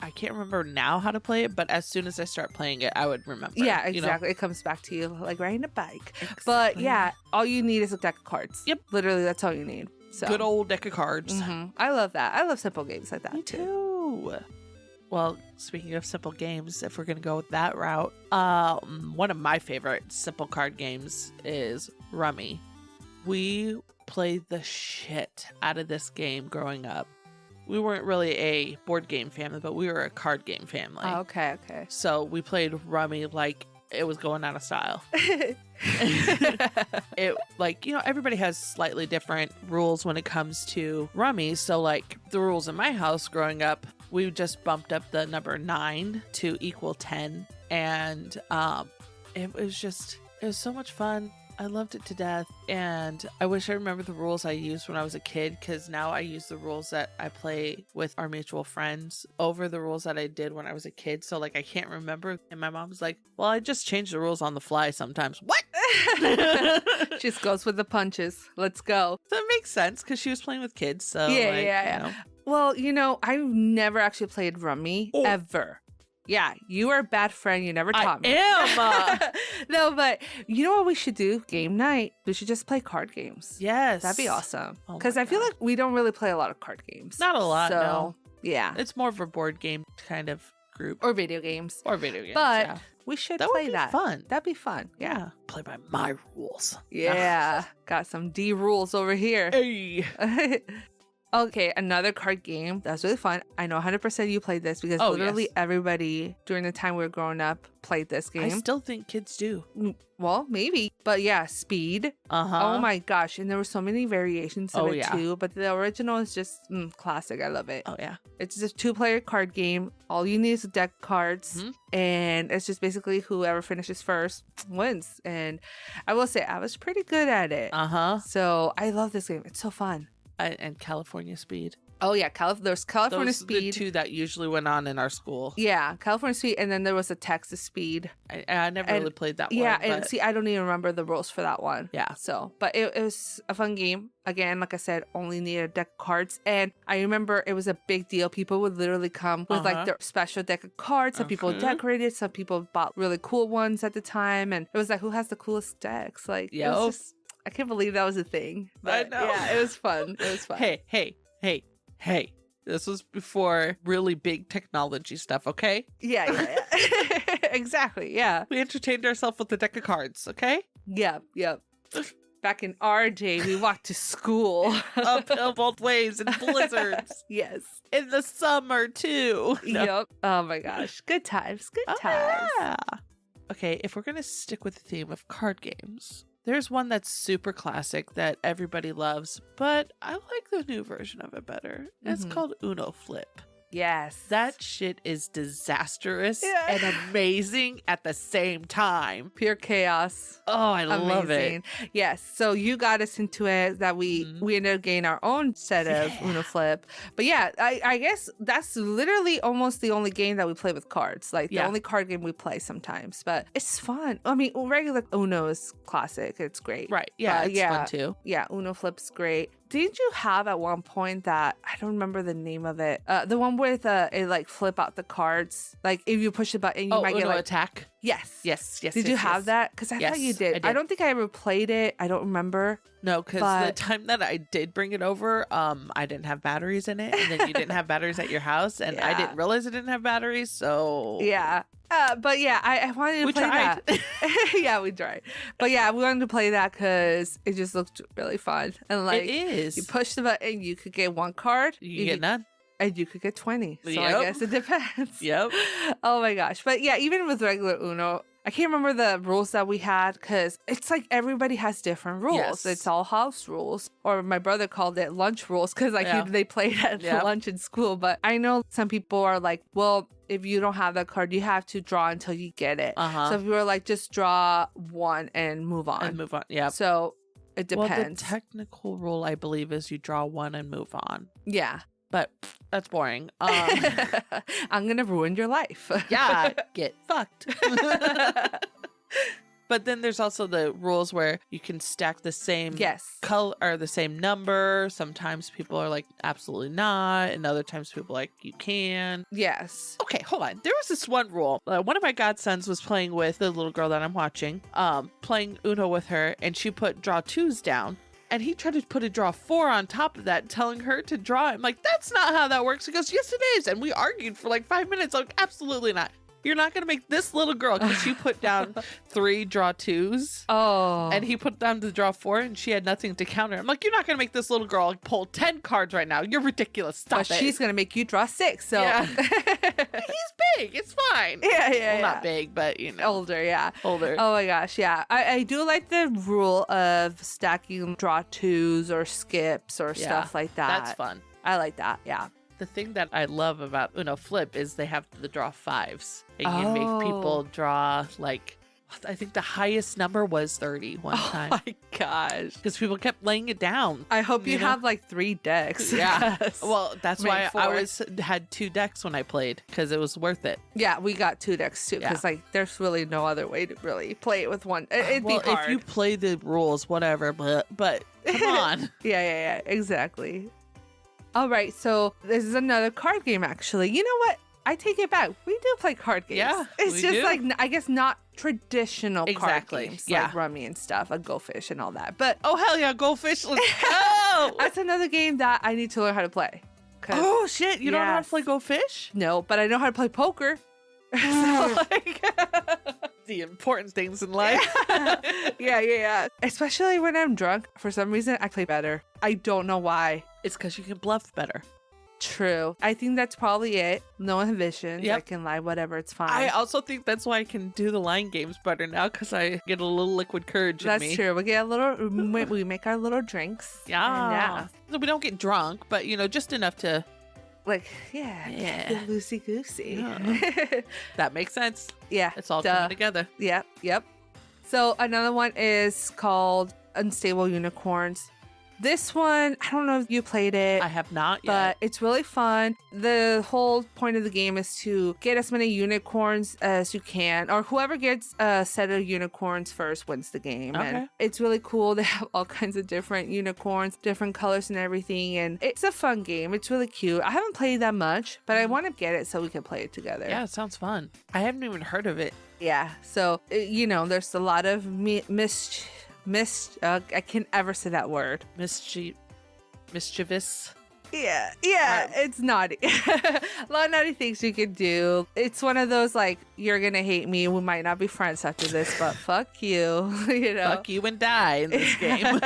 Speaker 1: I can't remember now how to play it, but as soon as I start playing it, I would remember.
Speaker 2: Yeah, exactly. You know? It comes back to you like riding a bike.
Speaker 1: Exactly.
Speaker 2: But yeah, all you need is a deck of cards.
Speaker 1: Yep.
Speaker 2: Literally, that's all you need. So.
Speaker 1: Good old deck of cards.
Speaker 2: I love that. I love simple games like that.
Speaker 1: Me too. Well, speaking of simple games, if we're going to go with that route, one of my favorite simple card games is Rummy. We played the shit out of this game growing up. We weren't really a board game family, but we were a card game family.
Speaker 2: Oh, okay.
Speaker 1: So we played Rummy like it was going out of style. It, like, you know, everybody has slightly different rules when it comes to Rummy. So, like, the rules in my house growing up, we just bumped up the number 9 to equal 10. And it was so much fun. I loved it to death, and I wish I remember the rules I used when I was a kid, because now I use the rules that I play with our mutual friends over the rules that I did when I was a kid. So, like, I can't remember. And my mom's like, well, I just change the rules on the fly sometimes. What?
Speaker 2: Just goes with the punches. Let's go.
Speaker 1: So it makes sense, because she was playing with kids. So
Speaker 2: yeah.
Speaker 1: You know.
Speaker 2: Well, you know, I've never actually played Rummy ever. Yeah, you are a bad friend. You never taught me.
Speaker 1: I am.
Speaker 2: No, but you know what we should do? Game night. We should just play card games.
Speaker 1: Yes.
Speaker 2: That'd be awesome.
Speaker 1: Oh
Speaker 2: because I feel like we don't really play a lot of card games.
Speaker 1: Not a lot, no.
Speaker 2: Yeah.
Speaker 1: It's more of a board game kind of group.
Speaker 2: Or video games.
Speaker 1: But
Speaker 2: we should
Speaker 1: that
Speaker 2: play
Speaker 1: would be
Speaker 2: that.
Speaker 1: Fun.
Speaker 2: That'd be fun. Yeah.
Speaker 1: Play by my rules.
Speaker 2: Yeah. Got some D rules over here.
Speaker 1: Hey.
Speaker 2: Okay, another card game that's really fun. I know 100% you played this, because literally everybody during the time we were growing up played this game.
Speaker 1: I still think kids do.
Speaker 2: Well, maybe. But yeah, Speed. Oh my gosh. And there were so many variations of it too. But the original is just classic. I love it.
Speaker 1: Oh, yeah.
Speaker 2: It's just a 2-player card game. All you need is a deck of cards. And it's just basically whoever finishes first wins. And I will say I was pretty good at it. So I love this game. It's so fun.
Speaker 1: And California Speed.
Speaker 2: Oh yeah, there's California
Speaker 1: Those
Speaker 2: Speed.
Speaker 1: The two that usually went on in our school.
Speaker 2: Yeah, California Speed, and then there was a Texas Speed.
Speaker 1: I never really played that one.
Speaker 2: Yeah, and see, I don't even remember the rules for that one.
Speaker 1: Yeah.
Speaker 2: So, but it was a fun game. Again, like I said, only needed a deck of cards. And I remember it was a big deal. People would literally come with like their special deck of cards. Some people decorated, some people bought really cool ones at the time. And it was like, who has the coolest decks? Like, it was just, I can't believe that was a thing. But,
Speaker 1: I know.
Speaker 2: Yeah, it was fun. It was fun.
Speaker 1: Hey. This was before really big technology stuff, okay?
Speaker 2: Yeah. Exactly, yeah.
Speaker 1: We entertained ourselves with a deck of cards, okay?
Speaker 2: Yep. Back in our day, we walked to school.
Speaker 1: Uphill both ways in blizzards.
Speaker 2: Yes.
Speaker 1: In the summer, too. No.
Speaker 2: Yep. Oh, my gosh. Good times. Good times.
Speaker 1: Yeah. Okay, if we're going to stick with the theme of card games, there's one that's super classic that everybody loves, but I like the new version of it better. It's called Uno Flip.
Speaker 2: Yes.
Speaker 1: That shit is disastrous
Speaker 2: Yeah.
Speaker 1: and amazing at the same time.
Speaker 2: Pure chaos.
Speaker 1: Oh, I love it.
Speaker 2: Yes. So you got us into it that we ended up getting our own set of Uno Flip. But yeah, I guess that's literally almost the only game that we play with cards. Like the only card game we play sometimes. But it's fun. I mean, regular Uno is classic. It's great.
Speaker 1: Right. Yeah, it's fun too.
Speaker 2: Yeah, Uno Flip's great. Didn't you have at one point that, I don't remember the name of it, the one with it like flip out the cards, like if you push the button you might
Speaker 1: Uno
Speaker 2: get like
Speaker 1: attack.
Speaker 2: Yes.
Speaker 1: Did
Speaker 2: you have that? Because I thought you did. I don't think I ever played it. I don't remember.
Speaker 1: No, because the time that I did bring it over, I didn't have batteries in it, and then you didn't have batteries at your house, and I didn't realize it didn't have batteries, so
Speaker 2: yeah. But yeah, I wanted to play that. Yeah, we tried. But yeah, we wanted to play that because it just looked really fun. And like,
Speaker 1: it is.
Speaker 2: You push the button, you could get one card.
Speaker 1: You get none.
Speaker 2: And you could get 20. So I guess it depends.
Speaker 1: Yep.
Speaker 2: Oh my gosh. But yeah, even with regular Uno, I can't remember the rules that we had because it's like everybody has different rules.
Speaker 1: Yes.
Speaker 2: It's all house rules. Or my brother called it lunch rules because like they played at lunch in school. But I know some people are like, well, if you don't have that card, you have to draw until you get it. So if you were like, just draw one and move on.
Speaker 1: Yeah.
Speaker 2: So it depends.
Speaker 1: Well, the technical rule, I believe, is you draw one and move on.
Speaker 2: Yeah.
Speaker 1: But that's boring.
Speaker 2: I'm going to ruin your life.
Speaker 1: Yeah, get fucked. But then there's also the rules where you can stack the same color or the same number. Sometimes people are like, absolutely not. And other times people are like, you can.
Speaker 2: Yes.
Speaker 1: Okay, hold on. There was this one rule. One of my godsons was playing with the little girl that I'm watching, playing Uno with her, and she put draw twos down. And he tried to put a draw 4 on top of that, telling her to draw. I'm like, that's not how that works. He goes, yes, it is. And we argued for like 5 minutes. I'm like, absolutely not. You're not going to make this little girl, because she put down 3 draw 2s.
Speaker 2: Oh.
Speaker 1: And he put down the draw 4, and she had nothing to counter. I'm like, you're not going to make this little girl pull 10 cards right now. You're ridiculous. Stop it.
Speaker 2: She's going to make you draw 6. So
Speaker 1: yeah. He's big. It's fine.
Speaker 2: Yeah.
Speaker 1: Not big, but you know.
Speaker 2: Older.
Speaker 1: Older.
Speaker 2: Oh my gosh. Yeah. I do like the rule of stacking draw 2s or skips or stuff like that.
Speaker 1: That's fun.
Speaker 2: I like that. Yeah.
Speaker 1: The thing that I love about Uno Flip is they have the draw 5s. And you make people draw like, I think the highest number was 30 one time.
Speaker 2: Oh my gosh.
Speaker 1: Because people kept laying it down.
Speaker 2: I hope you have like 3 decks.
Speaker 1: Yeah. Well, that's why I had 2 decks when I played, because it was worth it.
Speaker 2: Yeah, we got 2 decks too, because like there's really no other way to really play it with one. It'd be hard.
Speaker 1: If you play the rules, whatever, but come on.
Speaker 2: Yeah, exactly. All right, so this is another card game, actually. You know what? I take it back. We do play card games.
Speaker 1: Yeah,
Speaker 2: it's just like, I guess not traditional card games,
Speaker 1: yeah,
Speaker 2: like Rummy and stuff, like Go Fish and all that. But
Speaker 1: oh hell yeah, Go Fish! Let's go.
Speaker 2: That's another game that I need to learn how to play.
Speaker 1: Oh shit, you don't know how to play Go Fish?
Speaker 2: No, but I know how to play poker. So, like,
Speaker 1: the important things in life.
Speaker 2: Yeah. Especially when I'm drunk. For some reason, I play better. I don't know why.
Speaker 1: It's because you can bluff better.
Speaker 2: True. I think that's probably it. No inhibitions. I can lie, whatever. It's fine.
Speaker 1: I also think that's why I can do the line games better now, because I get a little liquid courage in me.
Speaker 2: That's true. We get a little, we make our little drinks.
Speaker 1: Yeah. So we don't get drunk, but, you know, just enough to...
Speaker 2: Like, get loosey-goosey.
Speaker 1: Yeah. That makes sense.
Speaker 2: Yeah.
Speaker 1: It's all coming together.
Speaker 2: Yep. So another one is called Unstable Unicorns. This one, I don't know if you played it.
Speaker 1: I have not
Speaker 2: But
Speaker 1: yet.
Speaker 2: it's really fun. The whole point of the game is to get as many unicorns as you can, or whoever gets a set of unicorns first wins the game.
Speaker 1: Okay.
Speaker 2: And it's really cool. They have all kinds of different unicorns, different colors and everything. And it's a fun game. It's really cute. I haven't played that much, but I want to get it so we can play it together.
Speaker 1: Yeah, it sounds fun. I haven't even heard of it.
Speaker 2: Yeah. So, you know, there's a lot of I can't ever say that word.
Speaker 1: Mischievous.
Speaker 2: Yeah, it's naughty. A lot of naughty things you can do. It's one of those, like, you're gonna hate me, we might not be friends after this, but fuck you, you know?
Speaker 1: Fuck you and die in this game.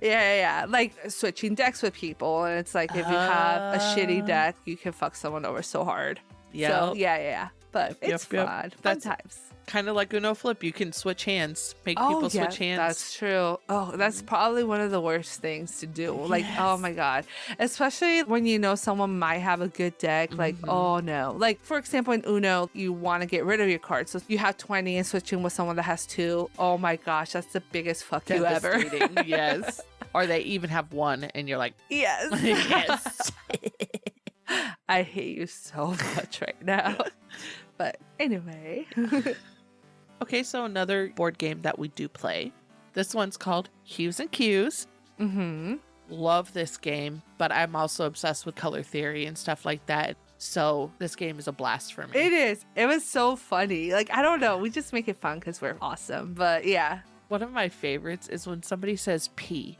Speaker 2: Yeah. Like, switching decks with people, and it's like, if you have a shitty deck, you can fuck someone over so hard.
Speaker 1: Yeah.
Speaker 2: So, yeah. but it's
Speaker 1: Yep.
Speaker 2: fun. Fun
Speaker 1: That's
Speaker 2: times.
Speaker 1: kind of like Uno Flip. You can switch hands, make people switch hands.
Speaker 2: That's true. Oh, that's probably one of the worst things to do. Like, oh
Speaker 1: Yes.
Speaker 2: my God. Especially when you know someone might have a good deck. Like, oh no. Like, for example, in Uno, you want to get rid of your cards. So you have 20 and switching with someone that has 2. Oh my gosh, that's the biggest fuck you ever.
Speaker 1: Devastating. Yes. Or they even have 1 and you're like,
Speaker 2: Yes.
Speaker 1: yes.
Speaker 2: I hate you so much right now. But anyway.
Speaker 1: Okay, so another board game that we do play. This one's called Hues and Cues.
Speaker 2: Mm-hmm.
Speaker 1: Love this game, but I'm also obsessed with color theory and stuff like that. So this game is a blast for me.
Speaker 2: It is. It was so funny. Like, I don't know. We just make it fun because we're awesome. But yeah.
Speaker 1: One of my favorites is when somebody says pee.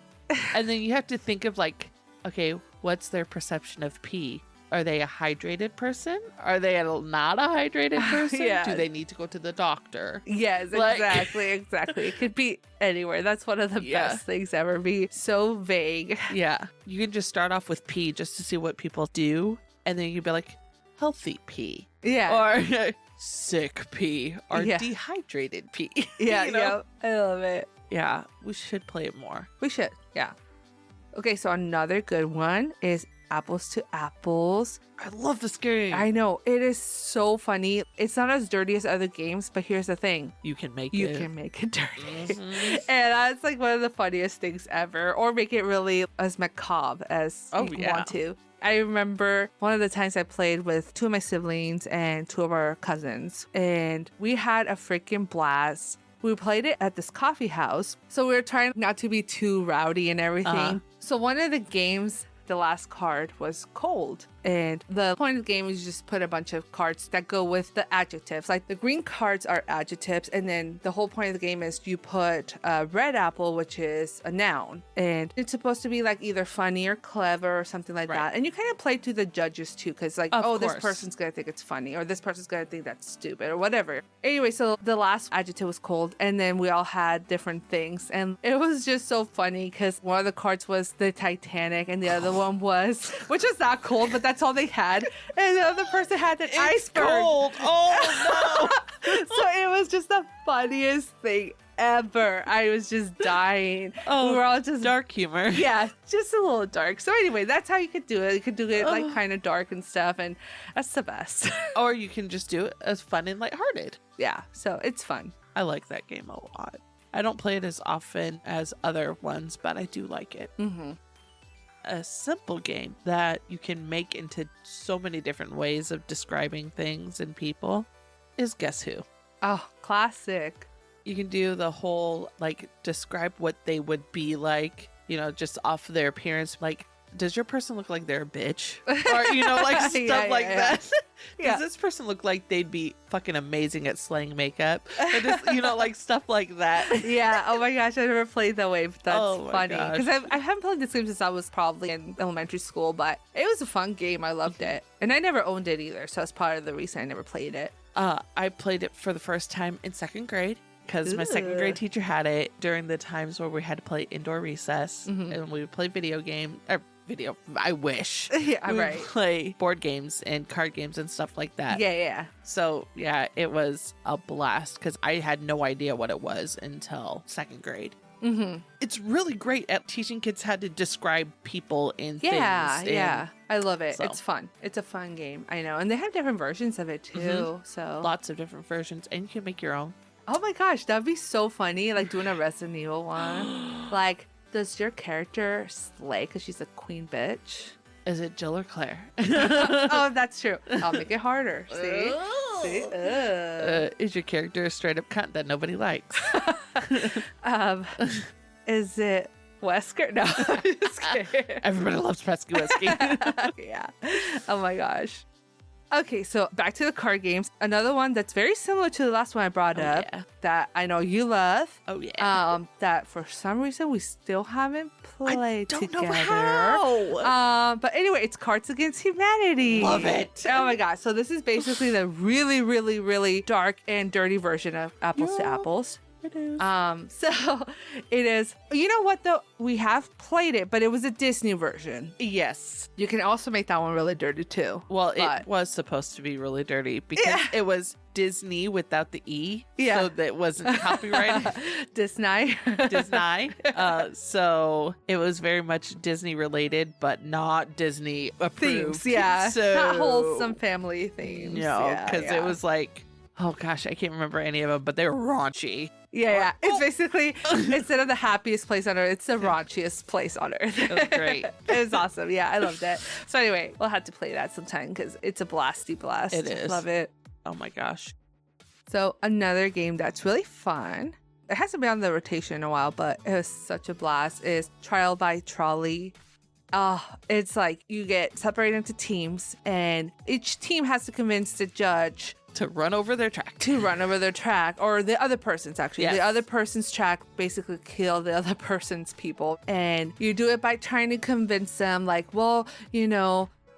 Speaker 1: And then you have to think of like, okay, what's their perception of pee? Are they a hydrated person? Are they not a hydrated person?
Speaker 2: Yeah.
Speaker 1: Do they need to go to the doctor?
Speaker 2: Yes,
Speaker 1: Like-
Speaker 2: exactly. It could be anywhere. That's one of the
Speaker 1: Yeah.
Speaker 2: best things ever. Be so vague.
Speaker 1: Yeah. You can just start off with pee just to see what people do. And then you'd be like, healthy pee.
Speaker 2: Yeah.
Speaker 1: Or sick pee. Or
Speaker 2: Yeah.
Speaker 1: dehydrated pee.
Speaker 2: yeah,
Speaker 1: you know?
Speaker 2: yeah. I love it.
Speaker 1: Yeah. We should play it more.
Speaker 2: We should. Yeah. Okay, so another good one is Apples to Apples.
Speaker 1: I love this game.
Speaker 2: I know. It is so funny. It's not as dirty as other games, but here's the thing.
Speaker 1: You can make
Speaker 2: You
Speaker 1: it.
Speaker 2: can make it dirty.
Speaker 1: Mhm.
Speaker 2: And that's like one of the funniest things ever. Or make it really as macabre as you
Speaker 1: yeah.
Speaker 2: want to. I remember one of the times I played with 2 of my siblings and 2 of our cousins. And we had a freaking blast. We played it at this coffee house. So we were trying not to be too rowdy and everything.
Speaker 1: Uh-huh.
Speaker 2: So one of the games, the last card was cold. And the point of the game is you just put a bunch of cards that go with the adjectives. Like the green cards are adjectives. And then the whole point of the game is you put a red apple, which is a noun. And it's supposed to be like either funny or clever or something like
Speaker 1: Right.
Speaker 2: that. And you kind of play to the judges too. Because like,
Speaker 1: Of
Speaker 2: this
Speaker 1: course.
Speaker 2: person's going to think it's funny. Or this person's going to think that's stupid or whatever. Anyway, so the last adjective was cold. And then we all had different things. And it was just so funny because one of the cards was the Titanic and the other one was, which was not cold, but that's all they had. And the other person had an iceberg.
Speaker 1: Cold. Oh
Speaker 2: So it was just the funniest thing ever. I was just dying.
Speaker 1: Oh,
Speaker 2: we were all just
Speaker 1: no. Dark humor.
Speaker 2: yeah, just a little dark. So anyway, that's how you could do it. You could do it like
Speaker 1: Oh.
Speaker 2: kind of dark and stuff, and that's the best.
Speaker 1: Or you can just do it as fun and lighthearted.
Speaker 2: Yeah, so it's fun.
Speaker 1: I like that game a lot. I don't play it as often as other ones, but I do like it.
Speaker 2: Mm-hmm.
Speaker 1: A simple game that you can make into so many different ways of describing things and people is Guess Who.
Speaker 2: Oh, classic.
Speaker 1: You can do the whole, like, describe what they would be like, you know, just off their appearance. Like, does your person look like they're a bitch? Or, you know, like stuff
Speaker 2: Yeah,
Speaker 1: like
Speaker 2: yeah.
Speaker 1: that. Does
Speaker 2: Yeah.
Speaker 1: this person look like they'd be fucking amazing at slaying makeup? Or just, you know, like stuff like that.
Speaker 2: Yeah. Oh my gosh, I never played that way, but that's
Speaker 1: Oh my
Speaker 2: funny
Speaker 1: gosh.
Speaker 2: because I haven't played this game since I was probably in elementary school, but it was a fun game. I loved it, and I never owned it either, so that's part of the reason I never played it.
Speaker 1: I played it for the first time in second grade because my second
Speaker 2: Ooh.
Speaker 1: grade teacher had it during the times where we had to play indoor recess and we would play I wish.
Speaker 2: Yeah,
Speaker 1: we would
Speaker 2: right.
Speaker 1: play board games and card games and stuff like that.
Speaker 2: Yeah.
Speaker 1: So yeah, it was a blast because I had no idea what it was until second grade.
Speaker 2: Mm-hmm.
Speaker 1: It's really great at teaching kids how to describe people and
Speaker 2: Yeah,
Speaker 1: things. and-
Speaker 2: yeah. I love it.
Speaker 1: so.
Speaker 2: It's fun. It's a fun game. I know, and they have different versions of it too. So
Speaker 1: Lots of different versions, and you can make your own.
Speaker 2: oh my gosh, that'd be so funny. Like doing a Resident Evil one. Like, does your character slay because she's a queen bitch?
Speaker 1: Is it Jill or Claire?
Speaker 2: Oh, that's true. I'll make it harder. See? See?
Speaker 1: Is your character a straight up cunt that nobody likes?
Speaker 2: Is it Wesker? No, I'm just kidding.
Speaker 1: Everybody loves pesky whiskey.
Speaker 2: Yeah. Oh my gosh. Okay, so back to the card games. Another one that's very similar to the last one I brought up
Speaker 1: yeah.
Speaker 2: that I know you love.
Speaker 1: Oh yeah.
Speaker 2: That for some reason we still haven't played
Speaker 1: don't
Speaker 2: together.
Speaker 1: know how.
Speaker 2: But anyway, it's Cards Against Humanity.
Speaker 1: Love it.
Speaker 2: Oh my god. So this is basically the really, really, really dark and dirty version of Apples to Apples.
Speaker 1: It is.
Speaker 2: So it is. You know what though? We have played it, but it was a Disney version.
Speaker 1: Yes.
Speaker 2: You can also make that one really dirty too.
Speaker 1: Well,
Speaker 2: but-
Speaker 1: it was supposed to be really dirty because it was Disney without the E.
Speaker 2: Yeah.
Speaker 1: So that it wasn't copyrighted.
Speaker 2: Disney.
Speaker 1: Disney. So it was very much Disney related, but not Disney approved.
Speaker 2: Themes, yeah.
Speaker 1: So
Speaker 2: Not wholesome family themes.
Speaker 1: No, because it was like, oh gosh, I can't remember any of them, but they were raunchy.
Speaker 2: Yeah. It's basically, instead of the happiest place on earth, it's the raunchiest place on earth.
Speaker 1: It was great.
Speaker 2: It was awesome. Yeah, I loved it. So anyway, we'll have to play that sometime because it's a blasty blast.
Speaker 1: It is.
Speaker 2: Love it.
Speaker 1: Oh my gosh.
Speaker 2: So another game that's really fun, it hasn't been on the rotation in a while, but it was such a blast, is Trial by Trolley. It's like you get separated into teams and each team has to convince the judge
Speaker 1: To run over their track.
Speaker 2: to run over their track, or the other person's actually.
Speaker 1: Yes.
Speaker 2: The other person's track, basically kill the other person's people. And you do it by trying to convince them like, well,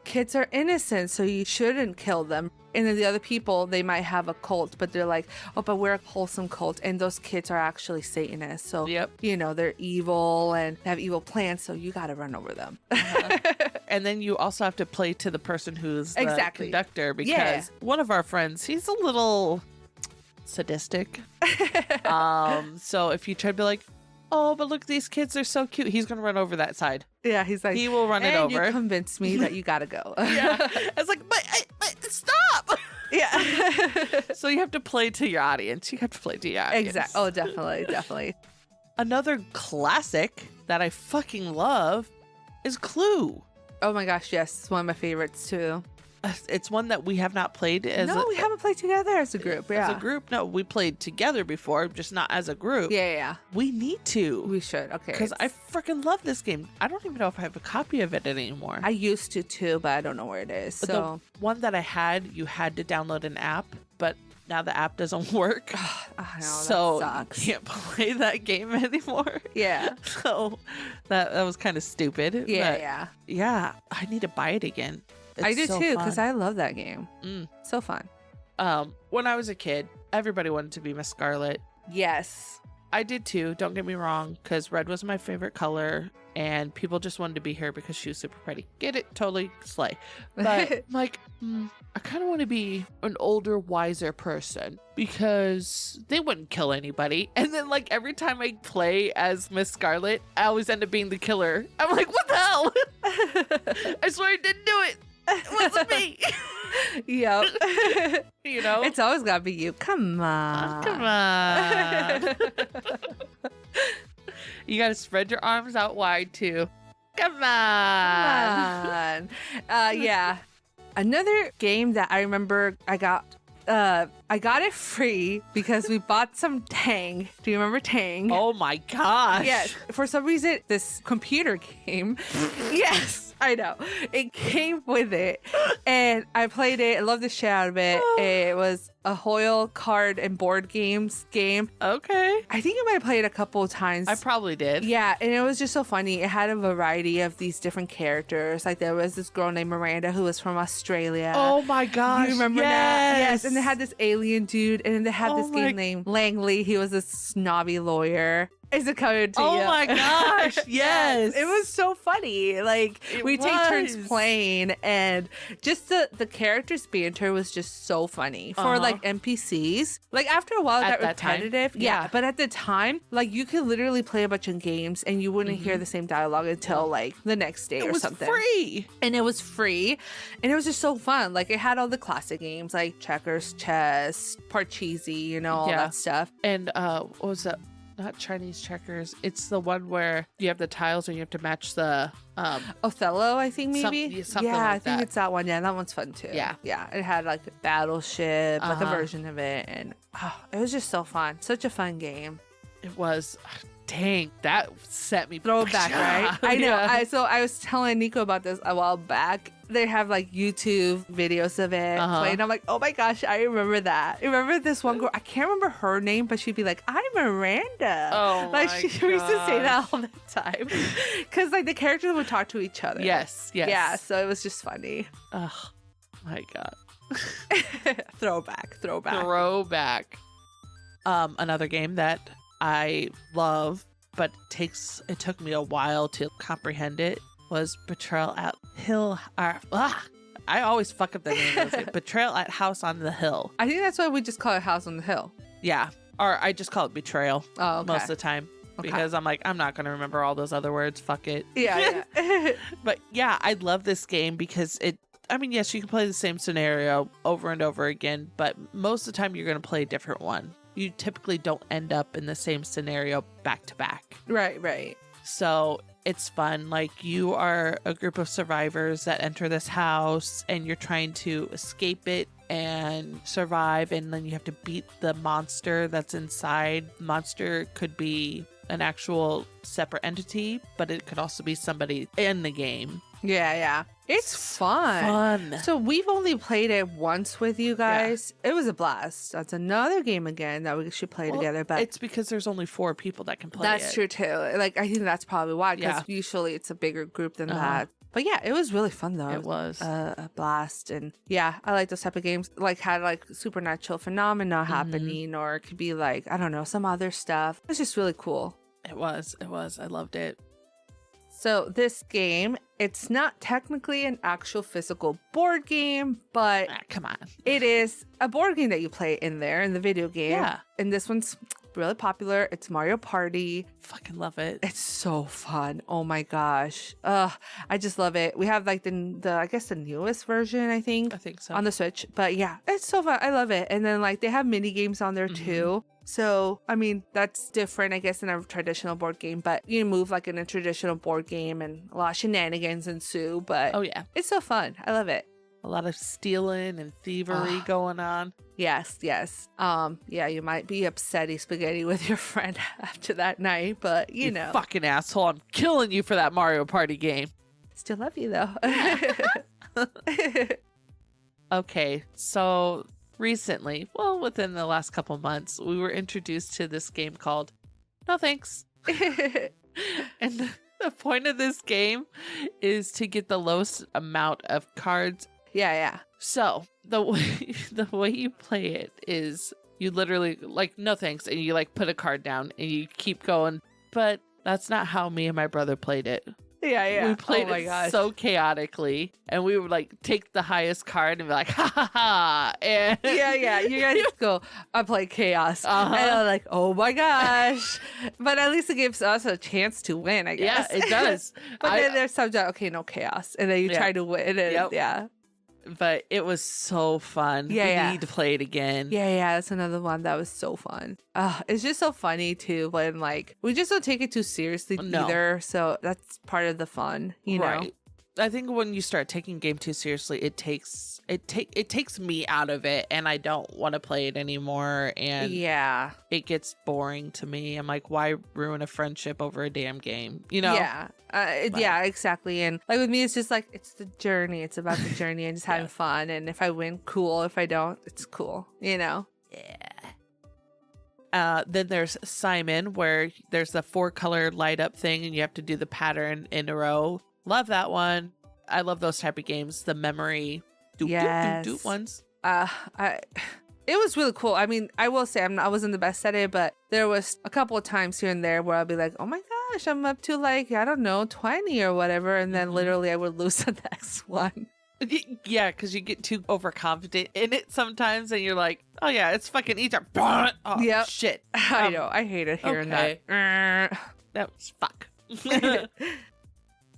Speaker 2: kids are innocent, so you shouldn't kill them. And then the other people, they might have a cult, but they're like, oh, but we're a wholesome cult. And those kids are actually Satanists. So,
Speaker 1: Yep.
Speaker 2: they're evil and have evil plans. So you got to run over them.
Speaker 1: And then you also have to play to the person who's the
Speaker 2: Exactly.
Speaker 1: conductor because
Speaker 2: Yeah.
Speaker 1: one of our friends, he's a little sadistic. So if you try to be like, oh, but look, these kids are so cute, he's going to run over that side.
Speaker 2: Yeah, he's like,
Speaker 1: He will run it
Speaker 2: and
Speaker 1: over.
Speaker 2: you convinced me that you got to go.
Speaker 1: Yeah. It's like, but stop.
Speaker 2: Yeah.
Speaker 1: So you have to play to your audience. You have to play to your audience.
Speaker 2: Exactly. Oh, definitely. Definitely.
Speaker 1: Another classic that I fucking love is Clue.
Speaker 2: Oh my gosh, yes. It's one of my favorites too.
Speaker 1: It's one that we have not played as
Speaker 2: we haven't played together as a group. Yeah.
Speaker 1: as a group. No, we played together before, just not as a group.
Speaker 2: Yeah.
Speaker 1: We need to.
Speaker 2: We should. Okay.
Speaker 1: Because I freaking love this game. I don't even know if I have a copy of it anymore.
Speaker 2: I used to too, but I don't know where it is.
Speaker 1: But
Speaker 2: So
Speaker 1: the one that I had, you had to download an app, but now the app doesn't work.
Speaker 2: I know,
Speaker 1: So
Speaker 2: that sucks.
Speaker 1: you can't play that game anymore.
Speaker 2: Yeah.
Speaker 1: So that was kind of stupid.
Speaker 2: Yeah.
Speaker 1: but
Speaker 2: Yeah.
Speaker 1: yeah, I need to buy it again.
Speaker 2: I do too, because
Speaker 1: I
Speaker 2: I love that game.
Speaker 1: Mm.
Speaker 2: So fun.
Speaker 1: when I was a kid, everybody wanted to be Miss Scarlet.
Speaker 2: Yes.
Speaker 1: I did too, don't get me wrong, because red was my favorite color and people just wanted to be her because she was super pretty. Get it? Totally slay. But I'm like, I kind of want to be an older, wiser person because they wouldn't kill anybody. And then like every time I play as Miss Scarlet, I always end up being the killer. I'm like, what the hell? I swear I didn't do it. It wasn't me.
Speaker 2: Yep.
Speaker 1: It's
Speaker 2: It's always got to be you. Come on.
Speaker 1: come on. You got to spread your arms out wide too. Come on.
Speaker 2: Come on. Yeah. Another game that I remember I got it free because we bought some Tang. Do you remember Tang?
Speaker 1: Oh my gosh.
Speaker 2: Yes. For some reason, this computer game. Yes, I know. It came with it. And I played it. I loved the shit out of it. It was a Hoyle card and board games game.
Speaker 1: Okay.
Speaker 2: I think I might have played it a couple of times.
Speaker 1: I probably did.
Speaker 2: Yeah, and it was just so funny. It had a variety of these different characters. Like there was this girl named Miranda who was from Australia.
Speaker 1: Oh my gosh.
Speaker 2: You remember that? Yes. And they had this alien dude, and then they had
Speaker 1: Oh
Speaker 2: this
Speaker 1: my-
Speaker 2: game named Langley. He was a snobby lawyer. Is it coming to you?
Speaker 1: Oh my gosh. Yes.
Speaker 2: It was so funny. Like
Speaker 1: It
Speaker 2: we take turns
Speaker 1: was.
Speaker 2: playing, and just the characters banter was just so funny for like NPCs. Like after a while, it
Speaker 1: At
Speaker 2: got
Speaker 1: that time?
Speaker 2: repetitive. Yeah, but at the time, like you could literally play a bunch of games and you wouldn't hear the same dialogue until like the next day
Speaker 1: It
Speaker 2: or
Speaker 1: was
Speaker 2: something.
Speaker 1: free.
Speaker 2: And it was free, and it was just so fun. Like it had all the classic games like checkers, chess, Parcheesi, all
Speaker 1: Yeah.
Speaker 2: that stuff.
Speaker 1: And what was that? Not Chinese checkers. It's the one where you have the tiles and you have to match the
Speaker 2: Othello, I think maybe.
Speaker 1: yeah, something like
Speaker 2: I think
Speaker 1: that.
Speaker 2: it's that one. Yeah, that one's fun too.
Speaker 1: Yeah.
Speaker 2: It had like a battleship, like a
Speaker 1: Uh-huh.
Speaker 2: version of it, and it was just so fun. Such a fun game.
Speaker 1: it was dang, that set me
Speaker 2: Throwback, right? I know.
Speaker 1: Yeah.
Speaker 2: So I was telling Nico about this a while back. They have like YouTube videos of it playing. I'm like, oh my gosh, I remember that. I remember this one girl. I can't remember her name, but she'd be like, I'm Miranda.
Speaker 1: Oh
Speaker 2: like
Speaker 1: my
Speaker 2: she used to say that
Speaker 1: gosh.
Speaker 2: all the time because like the characters would talk to each other.
Speaker 1: Yes.
Speaker 2: Yeah. So it was just funny.
Speaker 1: Oh my god.
Speaker 2: Throwback.
Speaker 1: Throwback. Another game that I love, but it took me a while to comprehend it, was Betrayal at I always fuck up the name of it. Betrayal at House on the Hill.
Speaker 2: I think that's why we just call it House on the Hill.
Speaker 1: Yeah. Or I just call it Betrayal most of the time.
Speaker 2: Okay.
Speaker 1: Because I'm like, I'm not going to remember all those other words. Fuck it.
Speaker 2: Yeah.
Speaker 1: But yeah, I love this game because yes, you can play the same scenario over and over again, but most of the time you're going to play a different one. You typically don't end up in the same scenario back to back.
Speaker 2: Right.
Speaker 1: So it's fun. Like, you are a group of survivors that enter this house and you're trying to escape it and survive, and then you have to beat the monster that's inside. Monster could be an actual separate entity, but it could also be somebody in the game.
Speaker 2: Yeah. It's fun. So we've only played it once with you guys. Yeah. It was a blast. That's another game again that we should play together. But
Speaker 1: it's because there's only 4 people that can play it.
Speaker 2: That's true too. Like, I think that's probably why, because usually it's a bigger group than that. But yeah, it was really fun though.
Speaker 1: It was
Speaker 2: a blast. And yeah, I like those type of games. Like, had like supernatural phenomena happening, or it could be like, I don't know, some other stuff. It's just really cool.
Speaker 1: It was. I loved it.
Speaker 2: So this game, it's not technically an actual physical board game, but
Speaker 1: come on,
Speaker 2: it is a board game that you play in there in the video game.
Speaker 1: Yeah.
Speaker 2: And this one's really popular. It's Mario Party.
Speaker 1: Fucking love it.
Speaker 2: It's so fun. Oh my gosh. I just love it. We have like the I guess the newest version, I think so, on the Switch. But yeah, it's so fun. I love it. And then like they have mini games on there too. So, I mean, that's different, I guess, than a traditional board game, but you move like in a traditional board game and a lot of shenanigans ensue, but it's so fun. I love it.
Speaker 1: A lot of stealing and thievery going on.
Speaker 2: Yes. Yeah, you might be upsetty spaghetti with your friend after that night, but you know.
Speaker 1: Fucking asshole, I'm killing you for that Mario Party game.
Speaker 2: Still love you though.
Speaker 1: Okay, so recently, within the last couple months, we were introduced to this game called No Thanks. And the point of this game is to get the lowest amount of cards.
Speaker 2: Yeah.
Speaker 1: So the way you play it is you literally like, no thanks, and you like put a card down and you keep going. But that's not how me and my brother played it.
Speaker 2: Yeah.
Speaker 1: We played it so chaotically, and we would like take the highest card and be like, ha ha ha. And
Speaker 2: yeah. You guys go, I play chaos. And I'm like, oh my gosh. But at least it gives us a chance to win, I guess.
Speaker 1: Yeah, it does.
Speaker 2: But then there's some, okay, no chaos. And then you try to win. And yeah.
Speaker 1: But it was so fun. We need to play it again.
Speaker 2: Yeah, that's another one that was so fun. It's just so funny too when like we just don't take it too seriously either. So that's part of the fun, you know.
Speaker 1: I think when you start taking game too seriously, it takes me out of it, and I don't want to play it anymore. And it gets boring to me. I'm like, why ruin a friendship over a damn game? You know?
Speaker 2: Yeah, exactly. And like with me, it's just like it's the journey. It's about the journey and just having fun. And if I win, cool. If I don't, it's cool. You know?
Speaker 1: Yeah. Then there's Simon, where there's the 4-color light up thing, and you have to do the pattern in a row. Love that one. I love those type of games. The memory doop ones.
Speaker 2: It was really cool. I mean, I will say I wasn't the best at it, but there was a couple of times here and there where I'll be like, oh my gosh, I'm up to like, I don't know, 20 or whatever. And then literally I would lose the next one.
Speaker 1: Yeah, because you get too overconfident in it sometimes, and you're like, oh yeah, it's fucking easy. Oh, shit.
Speaker 2: I know. I hate it hearing that.
Speaker 1: That was fuck.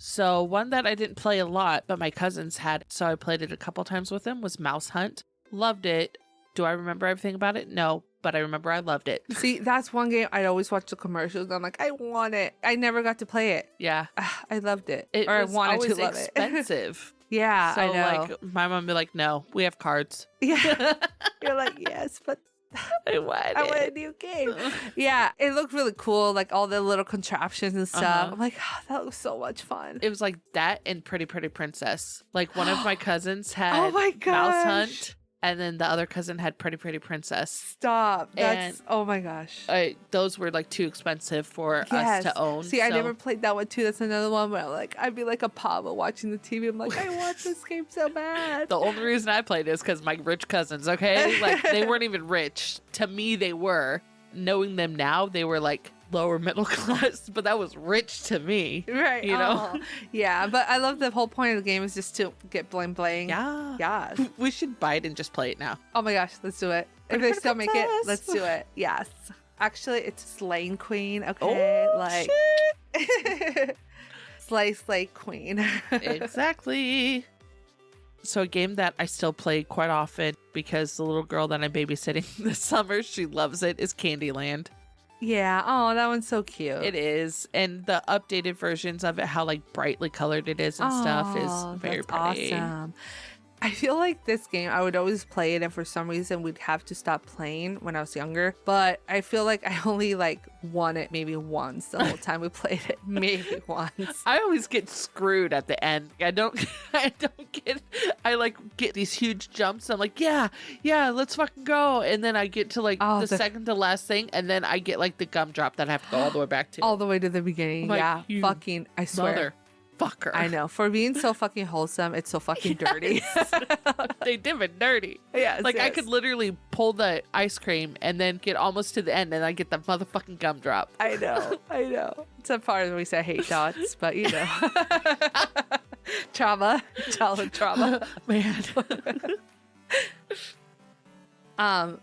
Speaker 1: So one that I didn't play a lot, but my cousins had, so I played it a couple times with them, was Mouse Hunt. Loved it. Do I remember everything about it? No, but I remember I loved it.
Speaker 2: See, that's one game I'd always watch the commercials. I'm like, I want it. I never got to play it.
Speaker 1: Yeah.
Speaker 2: I loved it.
Speaker 1: I wanted to love
Speaker 2: expensive. Yeah,
Speaker 1: so
Speaker 2: I know.
Speaker 1: Like, my mom would be like, no, we have cards.
Speaker 2: Yeah. You're like, yes, but
Speaker 1: I want
Speaker 2: a new game. Yeah, it looked really cool, like all the little contraptions and stuff. I'm like, oh, that was so much fun.
Speaker 1: It was like that and Pretty Princess. Like one of my cousins had
Speaker 2: Mouse
Speaker 1: Hunt, and then the other cousin had Pretty Princess.
Speaker 2: Stop. That's, oh my gosh.
Speaker 1: Those were like too expensive for us to own.
Speaker 2: See, I never played that one too. That's another one where I'd be like a papa watching the TV. I'm like, I want this game so bad.
Speaker 1: The only reason I played is because my rich cousins, okay? Like, they weren't even rich. To me, they were. knowing them now, they were like lower middle class, but that was rich to me.
Speaker 2: Right.
Speaker 1: You know?
Speaker 2: Yeah, but I love the whole point of the game is just to get bling bling.
Speaker 1: Yeah.
Speaker 2: Yeah.
Speaker 1: We should buy it and just play it now.
Speaker 2: Oh my gosh, let's do it. If they still make it, let's do it. Yes. Actually, it's Slaying Queen, okay?
Speaker 1: Oh,
Speaker 2: like
Speaker 1: shit.
Speaker 2: Slay Queen.
Speaker 1: Exactly. So a game that I still play quite often because the little girl that I'm babysitting this summer, she loves it, is Candyland.
Speaker 2: Yeah. Oh, that one's so cute.
Speaker 1: It is. And the updated versions of it, how like brightly colored it is and stuff is very pretty.
Speaker 2: Awesome. I feel like this game, I would always play it, and for some reason we'd have to stop playing when I was younger. But I feel like I only like won it maybe once the whole time we played it. Maybe once.
Speaker 1: I always get screwed at the end. I get these huge jumps. I'm like, yeah, let's fucking go. And then I get to like the second to last thing, and then I get like the gumdrop that I have to go all the way back to.
Speaker 2: All the way to the beginning.
Speaker 1: Like,
Speaker 2: yeah. Fucking, I swear.
Speaker 1: Fucker.
Speaker 2: I know. For being so fucking wholesome, it's so fucking dirty.
Speaker 1: They did it dirty.
Speaker 2: Yes,
Speaker 1: like
Speaker 2: yes.
Speaker 1: I could literally pull the ice cream and then get almost to the end and I get the motherfucking gumdrop.
Speaker 2: I know. It's a part of me I hate dots, but you know. Trauma. Childhood trauma.
Speaker 1: Man.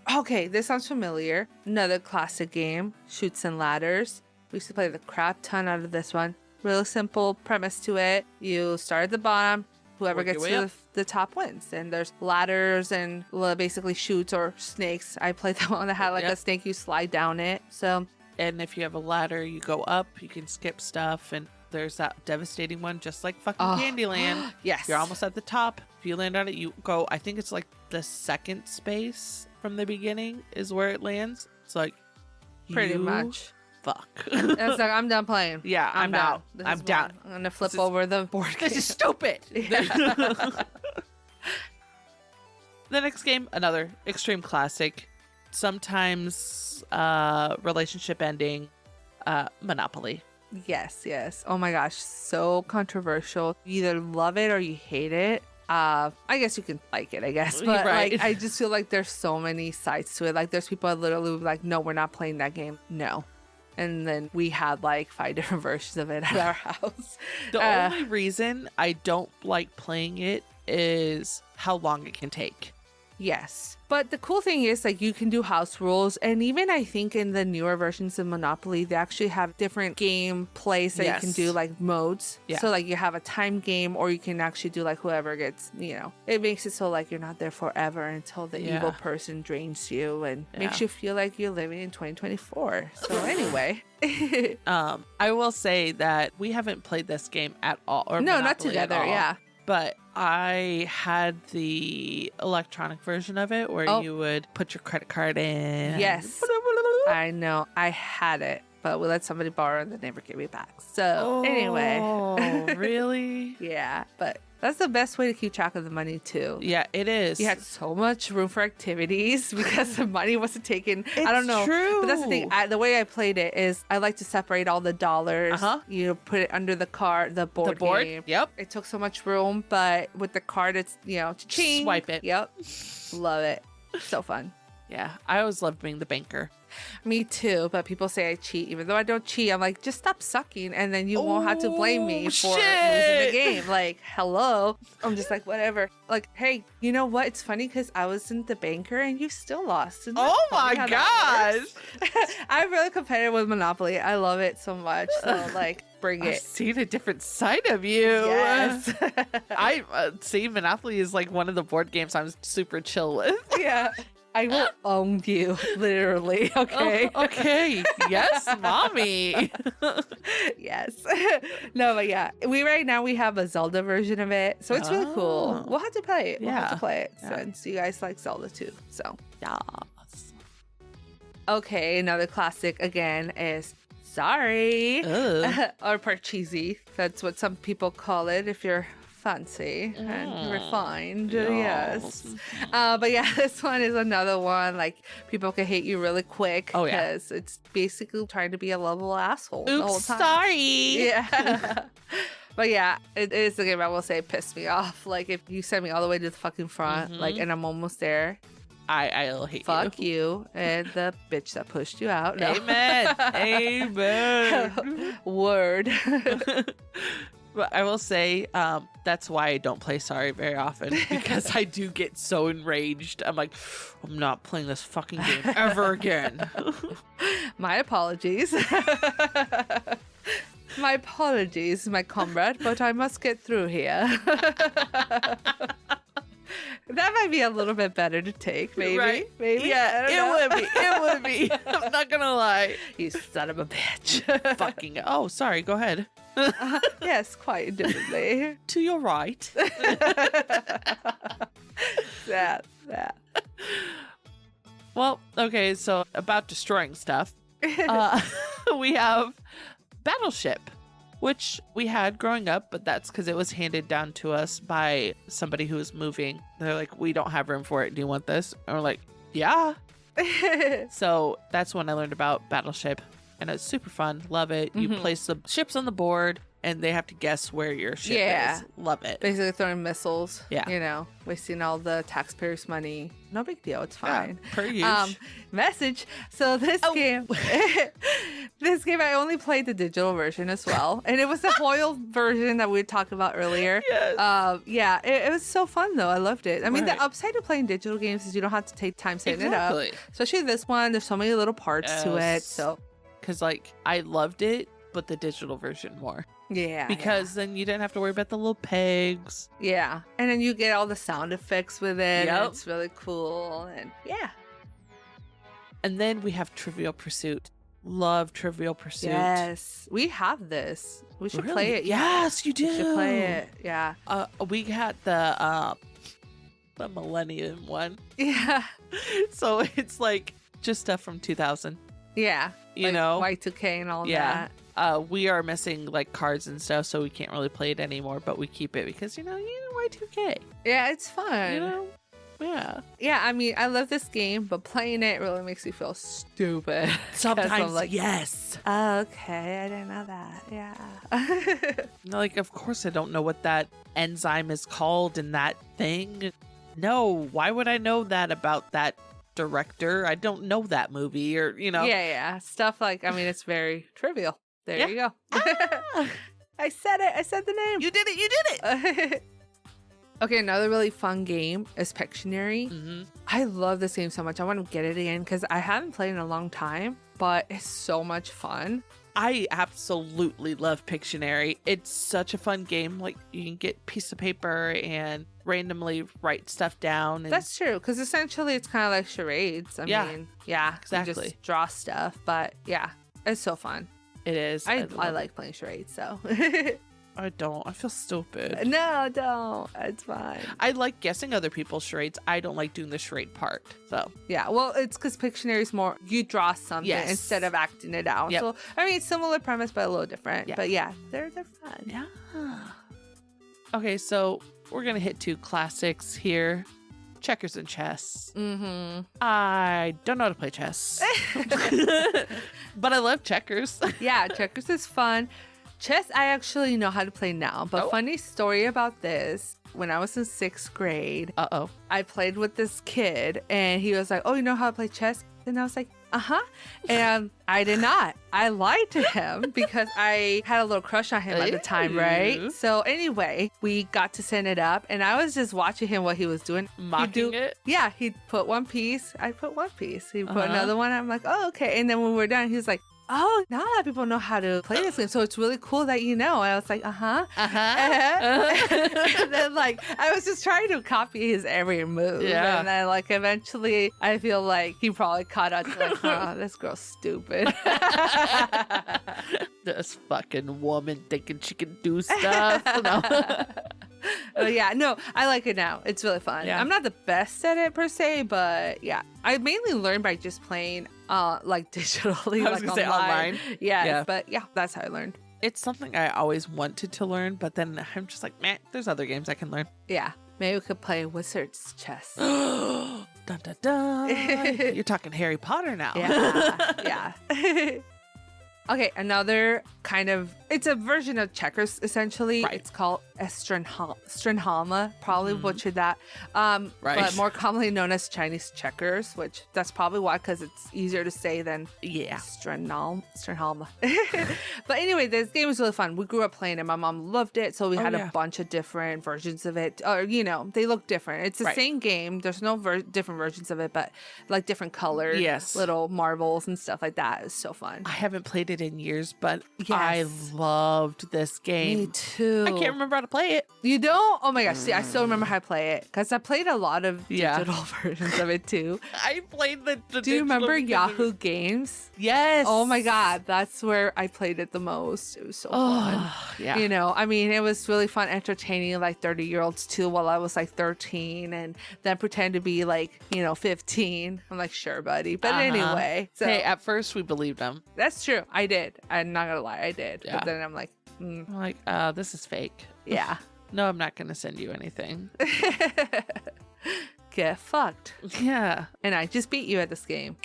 Speaker 2: Okay, this sounds familiar. Another classic game, Shoots and Ladders. We used to play the crap ton out of this one. Real simple premise to it. You start at the bottom. Whoever gets to the top wins. And there's ladders and basically chutes or snakes. I played the one that had like a snake. You slide down it. So,
Speaker 1: and if you have a ladder, you go up. You can skip stuff. And there's that devastating one, just like fucking Candyland.
Speaker 2: Yes.
Speaker 1: You're almost at the top. If you land on it, you go. I think it's like the second space from the beginning is where it lands. It's like
Speaker 2: pretty much.
Speaker 1: Fuck.
Speaker 2: It's like, I'm done playing.
Speaker 1: Yeah, I'm out. I'm down.
Speaker 2: I'm gonna flip over the board.
Speaker 1: This is stupid.
Speaker 2: Yeah.
Speaker 1: The next game, another extreme classic. Sometimes relationship ending. Monopoly.
Speaker 2: Yes. Oh my gosh, so controversial. You either love it or you hate it. I guess you can like it, but
Speaker 1: right.
Speaker 2: like I just feel like there's so many sides to it. Like there's people that literally like, no, we're not playing that game. No. And then we had like 5 different versions of it at our house.
Speaker 1: The only reason I don't like playing it is how long it can take.
Speaker 2: Yes. But the cool thing is like you can do house rules. And even I think in the newer versions of Monopoly, they actually have different game plays that you can do, like modes.
Speaker 1: Yeah.
Speaker 2: So like you have a time game, or you can actually do like whoever gets, it makes it so like you're not there forever until the evil person drains you and makes you feel like you're living in 2024. So anyway.
Speaker 1: I will say that we haven't played this game at all. Or
Speaker 2: no,
Speaker 1: Monopoly
Speaker 2: not together.
Speaker 1: at all.
Speaker 2: Yeah.
Speaker 1: But I had the electronic version of it where you would put your credit card in.
Speaker 2: Yes. I know. I had it, but we let somebody borrow and they never gave it back. So anyway.
Speaker 1: Oh, really?
Speaker 2: Yeah. But that's the best way to keep track of the money too.
Speaker 1: Yeah, it is.
Speaker 2: You had so much room for activities because the money wasn't taken.
Speaker 1: It's
Speaker 2: I don't know.
Speaker 1: true.
Speaker 2: But that's the thing. The way I played it is I like to separate all the dollars. You put it under the card, the board game.
Speaker 1: Yep.
Speaker 2: It took so much room, but with the card, it's, cha-ching.
Speaker 1: Swipe it.
Speaker 2: Yep. Love it. So fun.
Speaker 1: Yeah. I always loved being the banker.
Speaker 2: Me too, but people say I cheat. Even though I don't cheat, I'm like, just stop sucking and then you won't have to blame me for losing the game. Like, hello. I'm just like, whatever. Like, hey, you know what? It's funny because I wasn't the banker and you still lost. Isn't that funny how that works? I'm really competitive with Monopoly. I love it so much. So, like, bring it.
Speaker 1: I've seen a different side of you.
Speaker 2: Yes.
Speaker 1: I see Monopoly is like one of the board games I'm super chill with.
Speaker 2: Yeah. I will own you, literally. Okay.
Speaker 1: Oh, okay. Yes, mommy.
Speaker 2: Yes. No, but yeah, right now we have a Zelda version of it, so it's really cool. We'll have to play it. We'll have to play it since you guys like Zelda too. So
Speaker 1: yes.
Speaker 2: Okay, another classic again is Sorry or Parcheesi. That's what some people call it if you're fancy and refined. Yes. But yeah, this one is another one like people can hate you really quick because it's basically trying to be a lovable asshole the whole time.
Speaker 1: Sorry.
Speaker 2: Yeah. But yeah, it is the game I will say pissed me off. Like if you send me all the way to the fucking front, like, and I'm almost there,
Speaker 1: I'll hate you.
Speaker 2: Fuck you and the bitch that pushed you out. No.
Speaker 1: Amen. Amen.
Speaker 2: Word.
Speaker 1: But I will say, that's why I don't play Sorry very often, because I do get so enraged. I'm like, I'm not playing this fucking game ever again.
Speaker 2: My apologies. My apologies, my comrade, but I must get through here. That might be a little bit better to take, maybe.
Speaker 1: Right?
Speaker 2: Maybe.
Speaker 1: Yeah, it would be. It would be. I'm not gonna lie.
Speaker 2: You son of a bitch.
Speaker 1: Fucking. Oh, sorry. Go ahead.
Speaker 2: Yes, quite indifferently.
Speaker 1: To your right.
Speaker 2: That.
Speaker 1: Well, okay. So about destroying stuff, we have Battleship, which we had growing up, but that's because it was handed down to us by somebody who was moving. They're like, we don't have room for it. Do you want this? And we're like, yeah. So that's when I learned about Battleship, and it's super fun. Love it. You place the ships on the board, and they have to guess where your ship is. Love it.
Speaker 2: Basically throwing missiles.
Speaker 1: Yeah.
Speaker 2: You know, wasting all the taxpayers' money. No big deal. It's fine.
Speaker 1: Yeah, per use.
Speaker 2: Message. So this game, I only played the digital version as well. And it was the Hoyle version that we talked about earlier.
Speaker 1: Yes.
Speaker 2: Yeah, it was so fun though. I loved it. I mean,
Speaker 1: Right.
Speaker 2: the upside of playing digital games is you don't have to take time setting it up. Especially this one. There's so many little parts to it.
Speaker 1: Yes.
Speaker 2: So
Speaker 1: Because, like, I loved it, but the digital version more.
Speaker 2: yeah.
Speaker 1: Because then you didn't have to worry about the little pegs.
Speaker 2: Yeah. And then you get all the sound effects with it. And
Speaker 1: Yep.
Speaker 2: it's really cool. And yeah.
Speaker 1: And then we have Trivial Pursuit. Love Trivial Pursuit.
Speaker 2: Yes. We have this. We should play it.
Speaker 1: Yes, you do.
Speaker 2: We should play it. Yeah.
Speaker 1: We got the Millennium one.
Speaker 2: Yeah.
Speaker 1: So it's like just stuff from 2000.
Speaker 2: Yeah.
Speaker 1: You
Speaker 2: Like
Speaker 1: know?
Speaker 2: Y2K and all
Speaker 1: Yeah.
Speaker 2: that.
Speaker 1: We are missing like cards and stuff, so we can't really play it anymore, but we keep it because, Y2K.
Speaker 2: Yeah, it's fun.
Speaker 1: You know? Yeah.
Speaker 2: Yeah, I mean, I love this game, but playing it really makes me feel stupid. 'Cause
Speaker 1: Sometimes,
Speaker 2: I'm like,
Speaker 1: yes.
Speaker 2: okay, I didn't know that. Yeah.
Speaker 1: Like, of course I don't know what that enzyme is called in that thing. No, why would I know that about that director? I don't know that movie
Speaker 2: Yeah. Stuff like, I mean, it's very trivial. There
Speaker 1: Yeah.
Speaker 2: you go.
Speaker 1: Ah!
Speaker 2: I said it. I said the name.
Speaker 1: You did it.
Speaker 2: Okay, another really fun game is Pictionary.
Speaker 1: Mm-hmm.
Speaker 2: I love this game so much. I want to get it again because I haven't played in a long time, but it's so much fun.
Speaker 1: I absolutely love Pictionary. It's such a fun game. Like, you can get a piece of paper and randomly write stuff down. And
Speaker 2: That's true because essentially it's kind of like charades. I mean, yeah,
Speaker 1: exactly.
Speaker 2: You just draw stuff, but yeah, it's so fun.
Speaker 1: it is.
Speaker 2: I
Speaker 1: love
Speaker 2: like playing charades, so.
Speaker 1: it. I don't. I feel stupid.
Speaker 2: No, don't. It's fine.
Speaker 1: I like guessing other people's charades. I don't like doing the charade part. So,
Speaker 2: Yeah, well, it's because Pictionary is more you draw something
Speaker 1: Yes.
Speaker 2: instead of acting it out.
Speaker 1: Yep.
Speaker 2: So, I mean, it's similar premise, but a little different.
Speaker 1: Yeah.
Speaker 2: But yeah, they're fun.
Speaker 1: yeah. Okay, so we're going to hit two classics here. Checkers and chess.
Speaker 2: Mm-hmm.
Speaker 1: I don't know how to play chess. But I love checkers.
Speaker 2: Yeah, checkers is fun. Chess, I actually know how to play now. But
Speaker 1: Oh.
Speaker 2: funny story about this. When I was in 6th grade,
Speaker 1: Uh-oh.
Speaker 2: I played with this kid and he was like, oh, you know how to play chess? And I was like, uh-huh. And I did not. I lied to him because I had a little crush on him at the time, right?
Speaker 1: Ew.
Speaker 2: So anyway, we got to send it up and I was just watching him what he was doing.
Speaker 1: Mocking it?
Speaker 2: Yeah, he'd put one piece. I put one piece. He put
Speaker 1: Uh-huh.
Speaker 2: another one. I'm like, oh, okay. And then when we're done, he was like, oh, not a lot of people know how to play this game. So it's really cool that you know. And I was like, uh-huh. And then like I was just trying to copy his every move.
Speaker 1: Yeah.
Speaker 2: And then like eventually I feel like he probably caught up to like, oh, this girl's stupid.
Speaker 1: This fucking woman thinking she can do stuff. No.
Speaker 2: But yeah, no, I like it now. It's really fun.
Speaker 1: Yeah.
Speaker 2: I'm not the best at it per se, but yeah. I mainly learned by just playing like digitally.
Speaker 1: I was
Speaker 2: like
Speaker 1: gonna say online.
Speaker 2: Yeah,
Speaker 1: Yeah.
Speaker 2: but yeah, that's how I learned.
Speaker 1: It's something I always wanted to learn, but then I'm just like, man, there's other games I can learn.
Speaker 2: Yeah. Maybe we could play wizard's chess.
Speaker 1: Dun, dun, dun. You're talking Harry Potter now.
Speaker 2: Yeah. Yeah. Okay, another kind of It's a version of checkers, essentially.
Speaker 1: Right.
Speaker 2: It's called Stranhalma. Probably butchered that.
Speaker 1: Right.
Speaker 2: But more commonly known as Chinese checkers, which that's probably why, because it's easier to say than Stranhalma. But anyway, this game was really fun. We grew up playing it. My mom loved it. So we had a bunch of different versions of it. Or, you know, they look different. It's the same game. There's no different versions of it, but like different colored little marbles and stuff like that. It was so fun.
Speaker 1: I haven't played it in years, but I loved this game.
Speaker 2: Me too.
Speaker 1: I can't remember how to play it.
Speaker 2: You don't? Oh my gosh. See, I still remember how to play it because I played a lot of digital versions of it too.
Speaker 1: I played the
Speaker 2: Do you remember Yahoo Games?
Speaker 1: Yes.
Speaker 2: Oh my God. That's where I played it the most. It was so fun.
Speaker 1: Yeah.
Speaker 2: You know, I mean, it was really fun entertaining like 30-year-olds too while I was like 13 and then pretend to be like, you know, 15. I'm like, sure, buddy. But anyway. So,
Speaker 1: hey, at first we believed him.
Speaker 2: that's true. I did. I'm not going to lie. I did.
Speaker 1: Yeah.
Speaker 2: But then I'm like,
Speaker 1: I'm like, this is fake.
Speaker 2: yeah.
Speaker 1: No, I'm not going to send you anything.
Speaker 2: Get fucked.
Speaker 1: Yeah.
Speaker 2: And I just beat you at this game.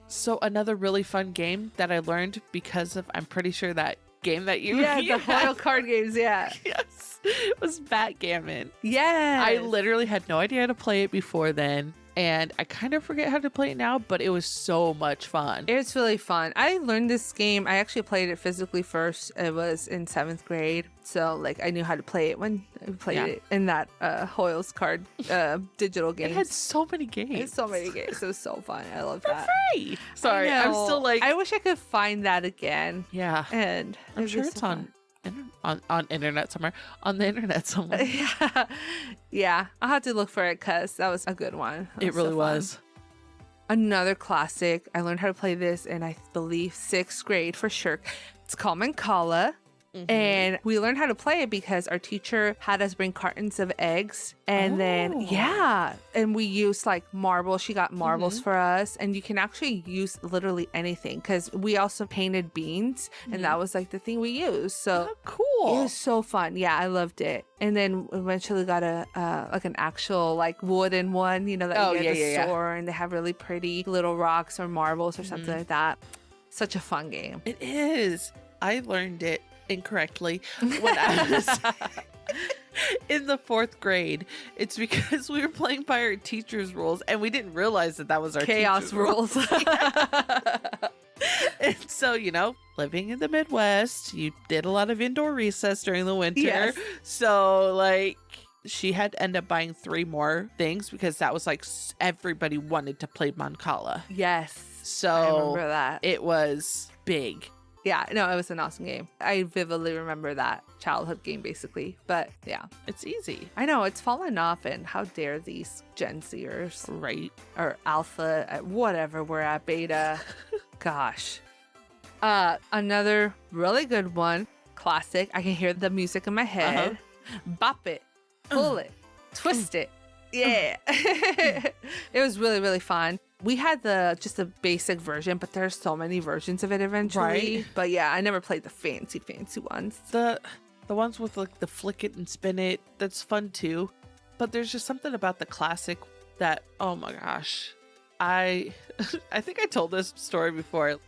Speaker 1: So another really fun game that I learned because of, I'm pretty sure that game that you
Speaker 2: the Hoyle card games,
Speaker 1: yes, was backgammon.
Speaker 2: Yeah.
Speaker 1: I literally had no idea how to play it before then. And I kind of forget how to play it now, but it was so much fun.
Speaker 2: It's really fun. I learned this game. I actually played it physically first. It was in 7th grade. So, like, I knew how to play it when I played it in that Hoyle's card digital game.
Speaker 1: It had so many games.
Speaker 2: It's so many games. It was so fun. I love that.
Speaker 1: Free. Sorry, I'm still like...
Speaker 2: I wish I could find that again.
Speaker 1: Yeah.
Speaker 2: And
Speaker 1: I'm sure it's on internet somewhere. On the internet somewhere.
Speaker 2: Yeah. I'll have to look for it because that was a good one.
Speaker 1: It really was.
Speaker 2: Another classic. I learned how to play this in, I believe, 6th grade for sure. It's called Mancala. And we learned how to play it because our teacher had us bring cartons of eggs. And then, and we used like marbles. She got marbles for us. And you can actually use literally anything because we also painted beans. And that was like the thing we used. So
Speaker 1: cool.
Speaker 2: It was so fun. Yeah, I loved it. And then eventually got a like an actual like wooden one, you know, that you get at the store. And they have really pretty little rocks or marbles or something like that. Such a fun game.
Speaker 1: It is. I learned it incorrectly when I was in the 4th grade. It's because we were playing by our teacher's rules and we didn't realize that was our
Speaker 2: chaos rules.
Speaker 1: And so, you know, living in the Midwest, you did a lot of indoor recess during the winter. So like she had to end up buying 3 more things because that was like everybody wanted to play Mancala. So
Speaker 2: I remember that.
Speaker 1: It was big.
Speaker 2: Yeah, no, it was an awesome game. I vividly remember that childhood game, basically. But yeah,
Speaker 1: it's easy.
Speaker 2: I know it's fallen off, and how dare these Gen Zers,
Speaker 1: right?
Speaker 2: Or Alpha, whatever we're at, Beta. Gosh, another really good one, classic. I can hear the music in my head. Bop it, pull it, twist it. Yeah, it was really, really fun. We had just the basic version, but there's so many versions of it eventually.
Speaker 1: Right.
Speaker 2: But yeah, I never played the fancy ones.
Speaker 1: The ones with like the flick it and spin it, that's fun too. But there's just something about the classic that, oh my gosh. I think I told this story before.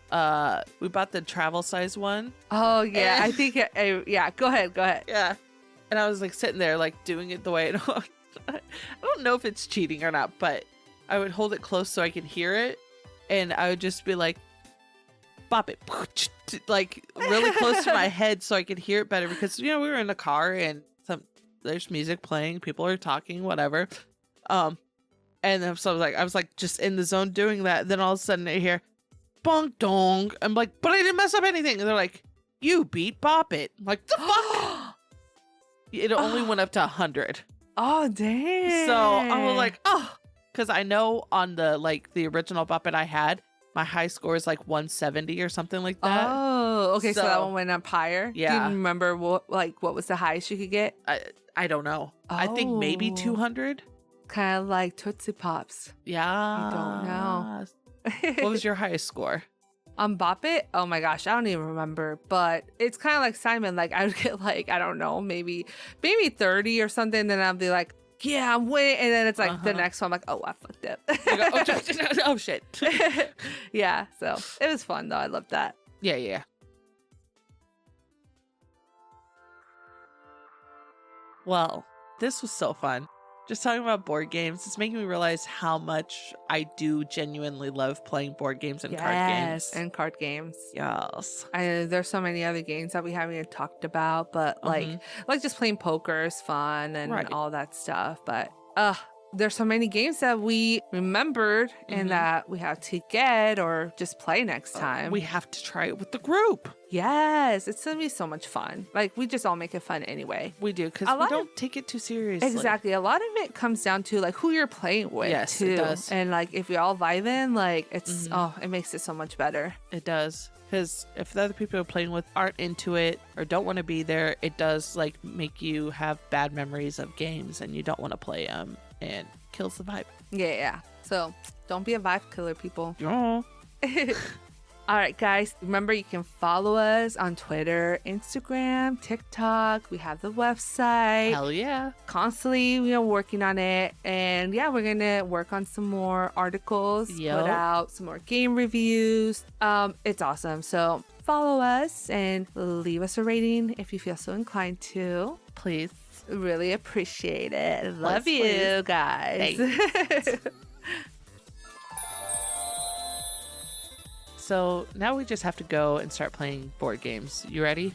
Speaker 1: We bought the travel size one.
Speaker 2: Oh yeah, I think yeah. Go ahead.
Speaker 1: Yeah, and I was like sitting there like doing it the way I don't know if it's cheating or not, but I would hold it close so I could hear it, and I would just be like, bop it, like really close to my head so I could hear it better because, you know, we were in a car and there's music playing, people are talking, whatever. And then so I was like just in the zone doing that. Then all of a sudden I hear bonk dong. I'm like, but I didn't mess up anything. And they're like, you beat bop it. I'm like, the fuck? It only went up to 100.
Speaker 2: Oh, damn.
Speaker 1: So I was like, oh, because I know on the original Bop It I had, my high score is like 170 or something like that.
Speaker 2: Oh, okay. So that one went up higher.
Speaker 1: Yeah.
Speaker 2: Do you remember what was the highest you could get?
Speaker 1: I don't know. I think maybe 200.
Speaker 2: Kind of like Tootsie Pops.
Speaker 1: Yeah.
Speaker 2: I don't know.
Speaker 1: What was your highest score?
Speaker 2: On Bop It? Oh my gosh, I don't even remember. But it's kind of like Simon. Like I would get like, I don't know, maybe 30 or something. Then I'll be like, yeah, I'm winning. And then it's like the next one, I'm like, oh, I fucked up.
Speaker 1: Oh shit.
Speaker 2: Yeah, so it was fun though. I loved that.
Speaker 1: Yeah. Well, this was so fun. Just talking about board games, it's making me realize how much I do genuinely love playing board games and card games.
Speaker 2: And card games.
Speaker 1: Yes.
Speaker 2: There's so many other games that we haven't even talked about, but like just playing poker is fun and all that stuff. But there's so many games that we remembered and that we have to get or just play next time.
Speaker 1: We have to try it with the group.
Speaker 2: Yes, it's gonna be so much fun. Like, we just all make it fun anyway.
Speaker 1: We do, because we don't take it too seriously.
Speaker 2: Exactly. A lot of it comes down to like who you're playing with.
Speaker 1: Yes,
Speaker 2: too.
Speaker 1: It does.
Speaker 2: And like if we all vibe in, like it's it makes it so much better.
Speaker 1: It does. Because if the other people you're playing with aren't into it or don't want to be there, it does like make you have bad memories of games and you don't want to play them, and kills the vibe.
Speaker 2: Yeah. So don't be a vibe killer, people.
Speaker 1: Yeah.
Speaker 2: All right, guys. Remember, you can follow us on Twitter, Instagram, TikTok. We have the website.
Speaker 1: Hell yeah.
Speaker 2: Constantly, we are working on it. And yeah, we're going to work on some more articles, put out some more game reviews. It's awesome. So follow us and leave us a rating if you feel so inclined to.
Speaker 1: Please.
Speaker 2: Really appreciate it. Love
Speaker 1: Please.
Speaker 2: you guys.
Speaker 1: So now we just have to go and start playing board games. You ready?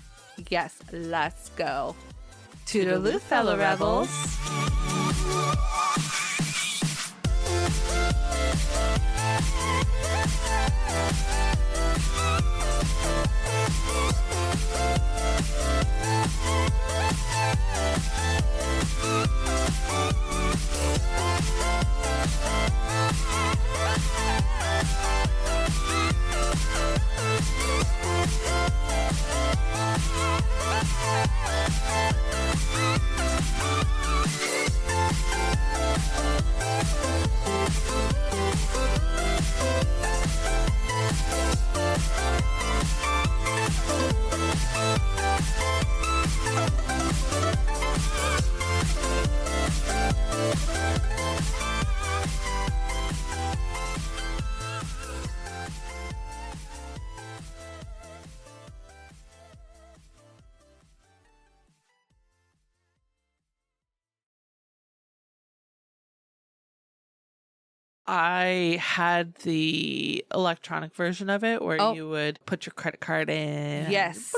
Speaker 2: Yes, let's go. Toodaloo, fellow rebels.
Speaker 1: I had the electronic version of it where you would put your credit card in.
Speaker 2: Yes.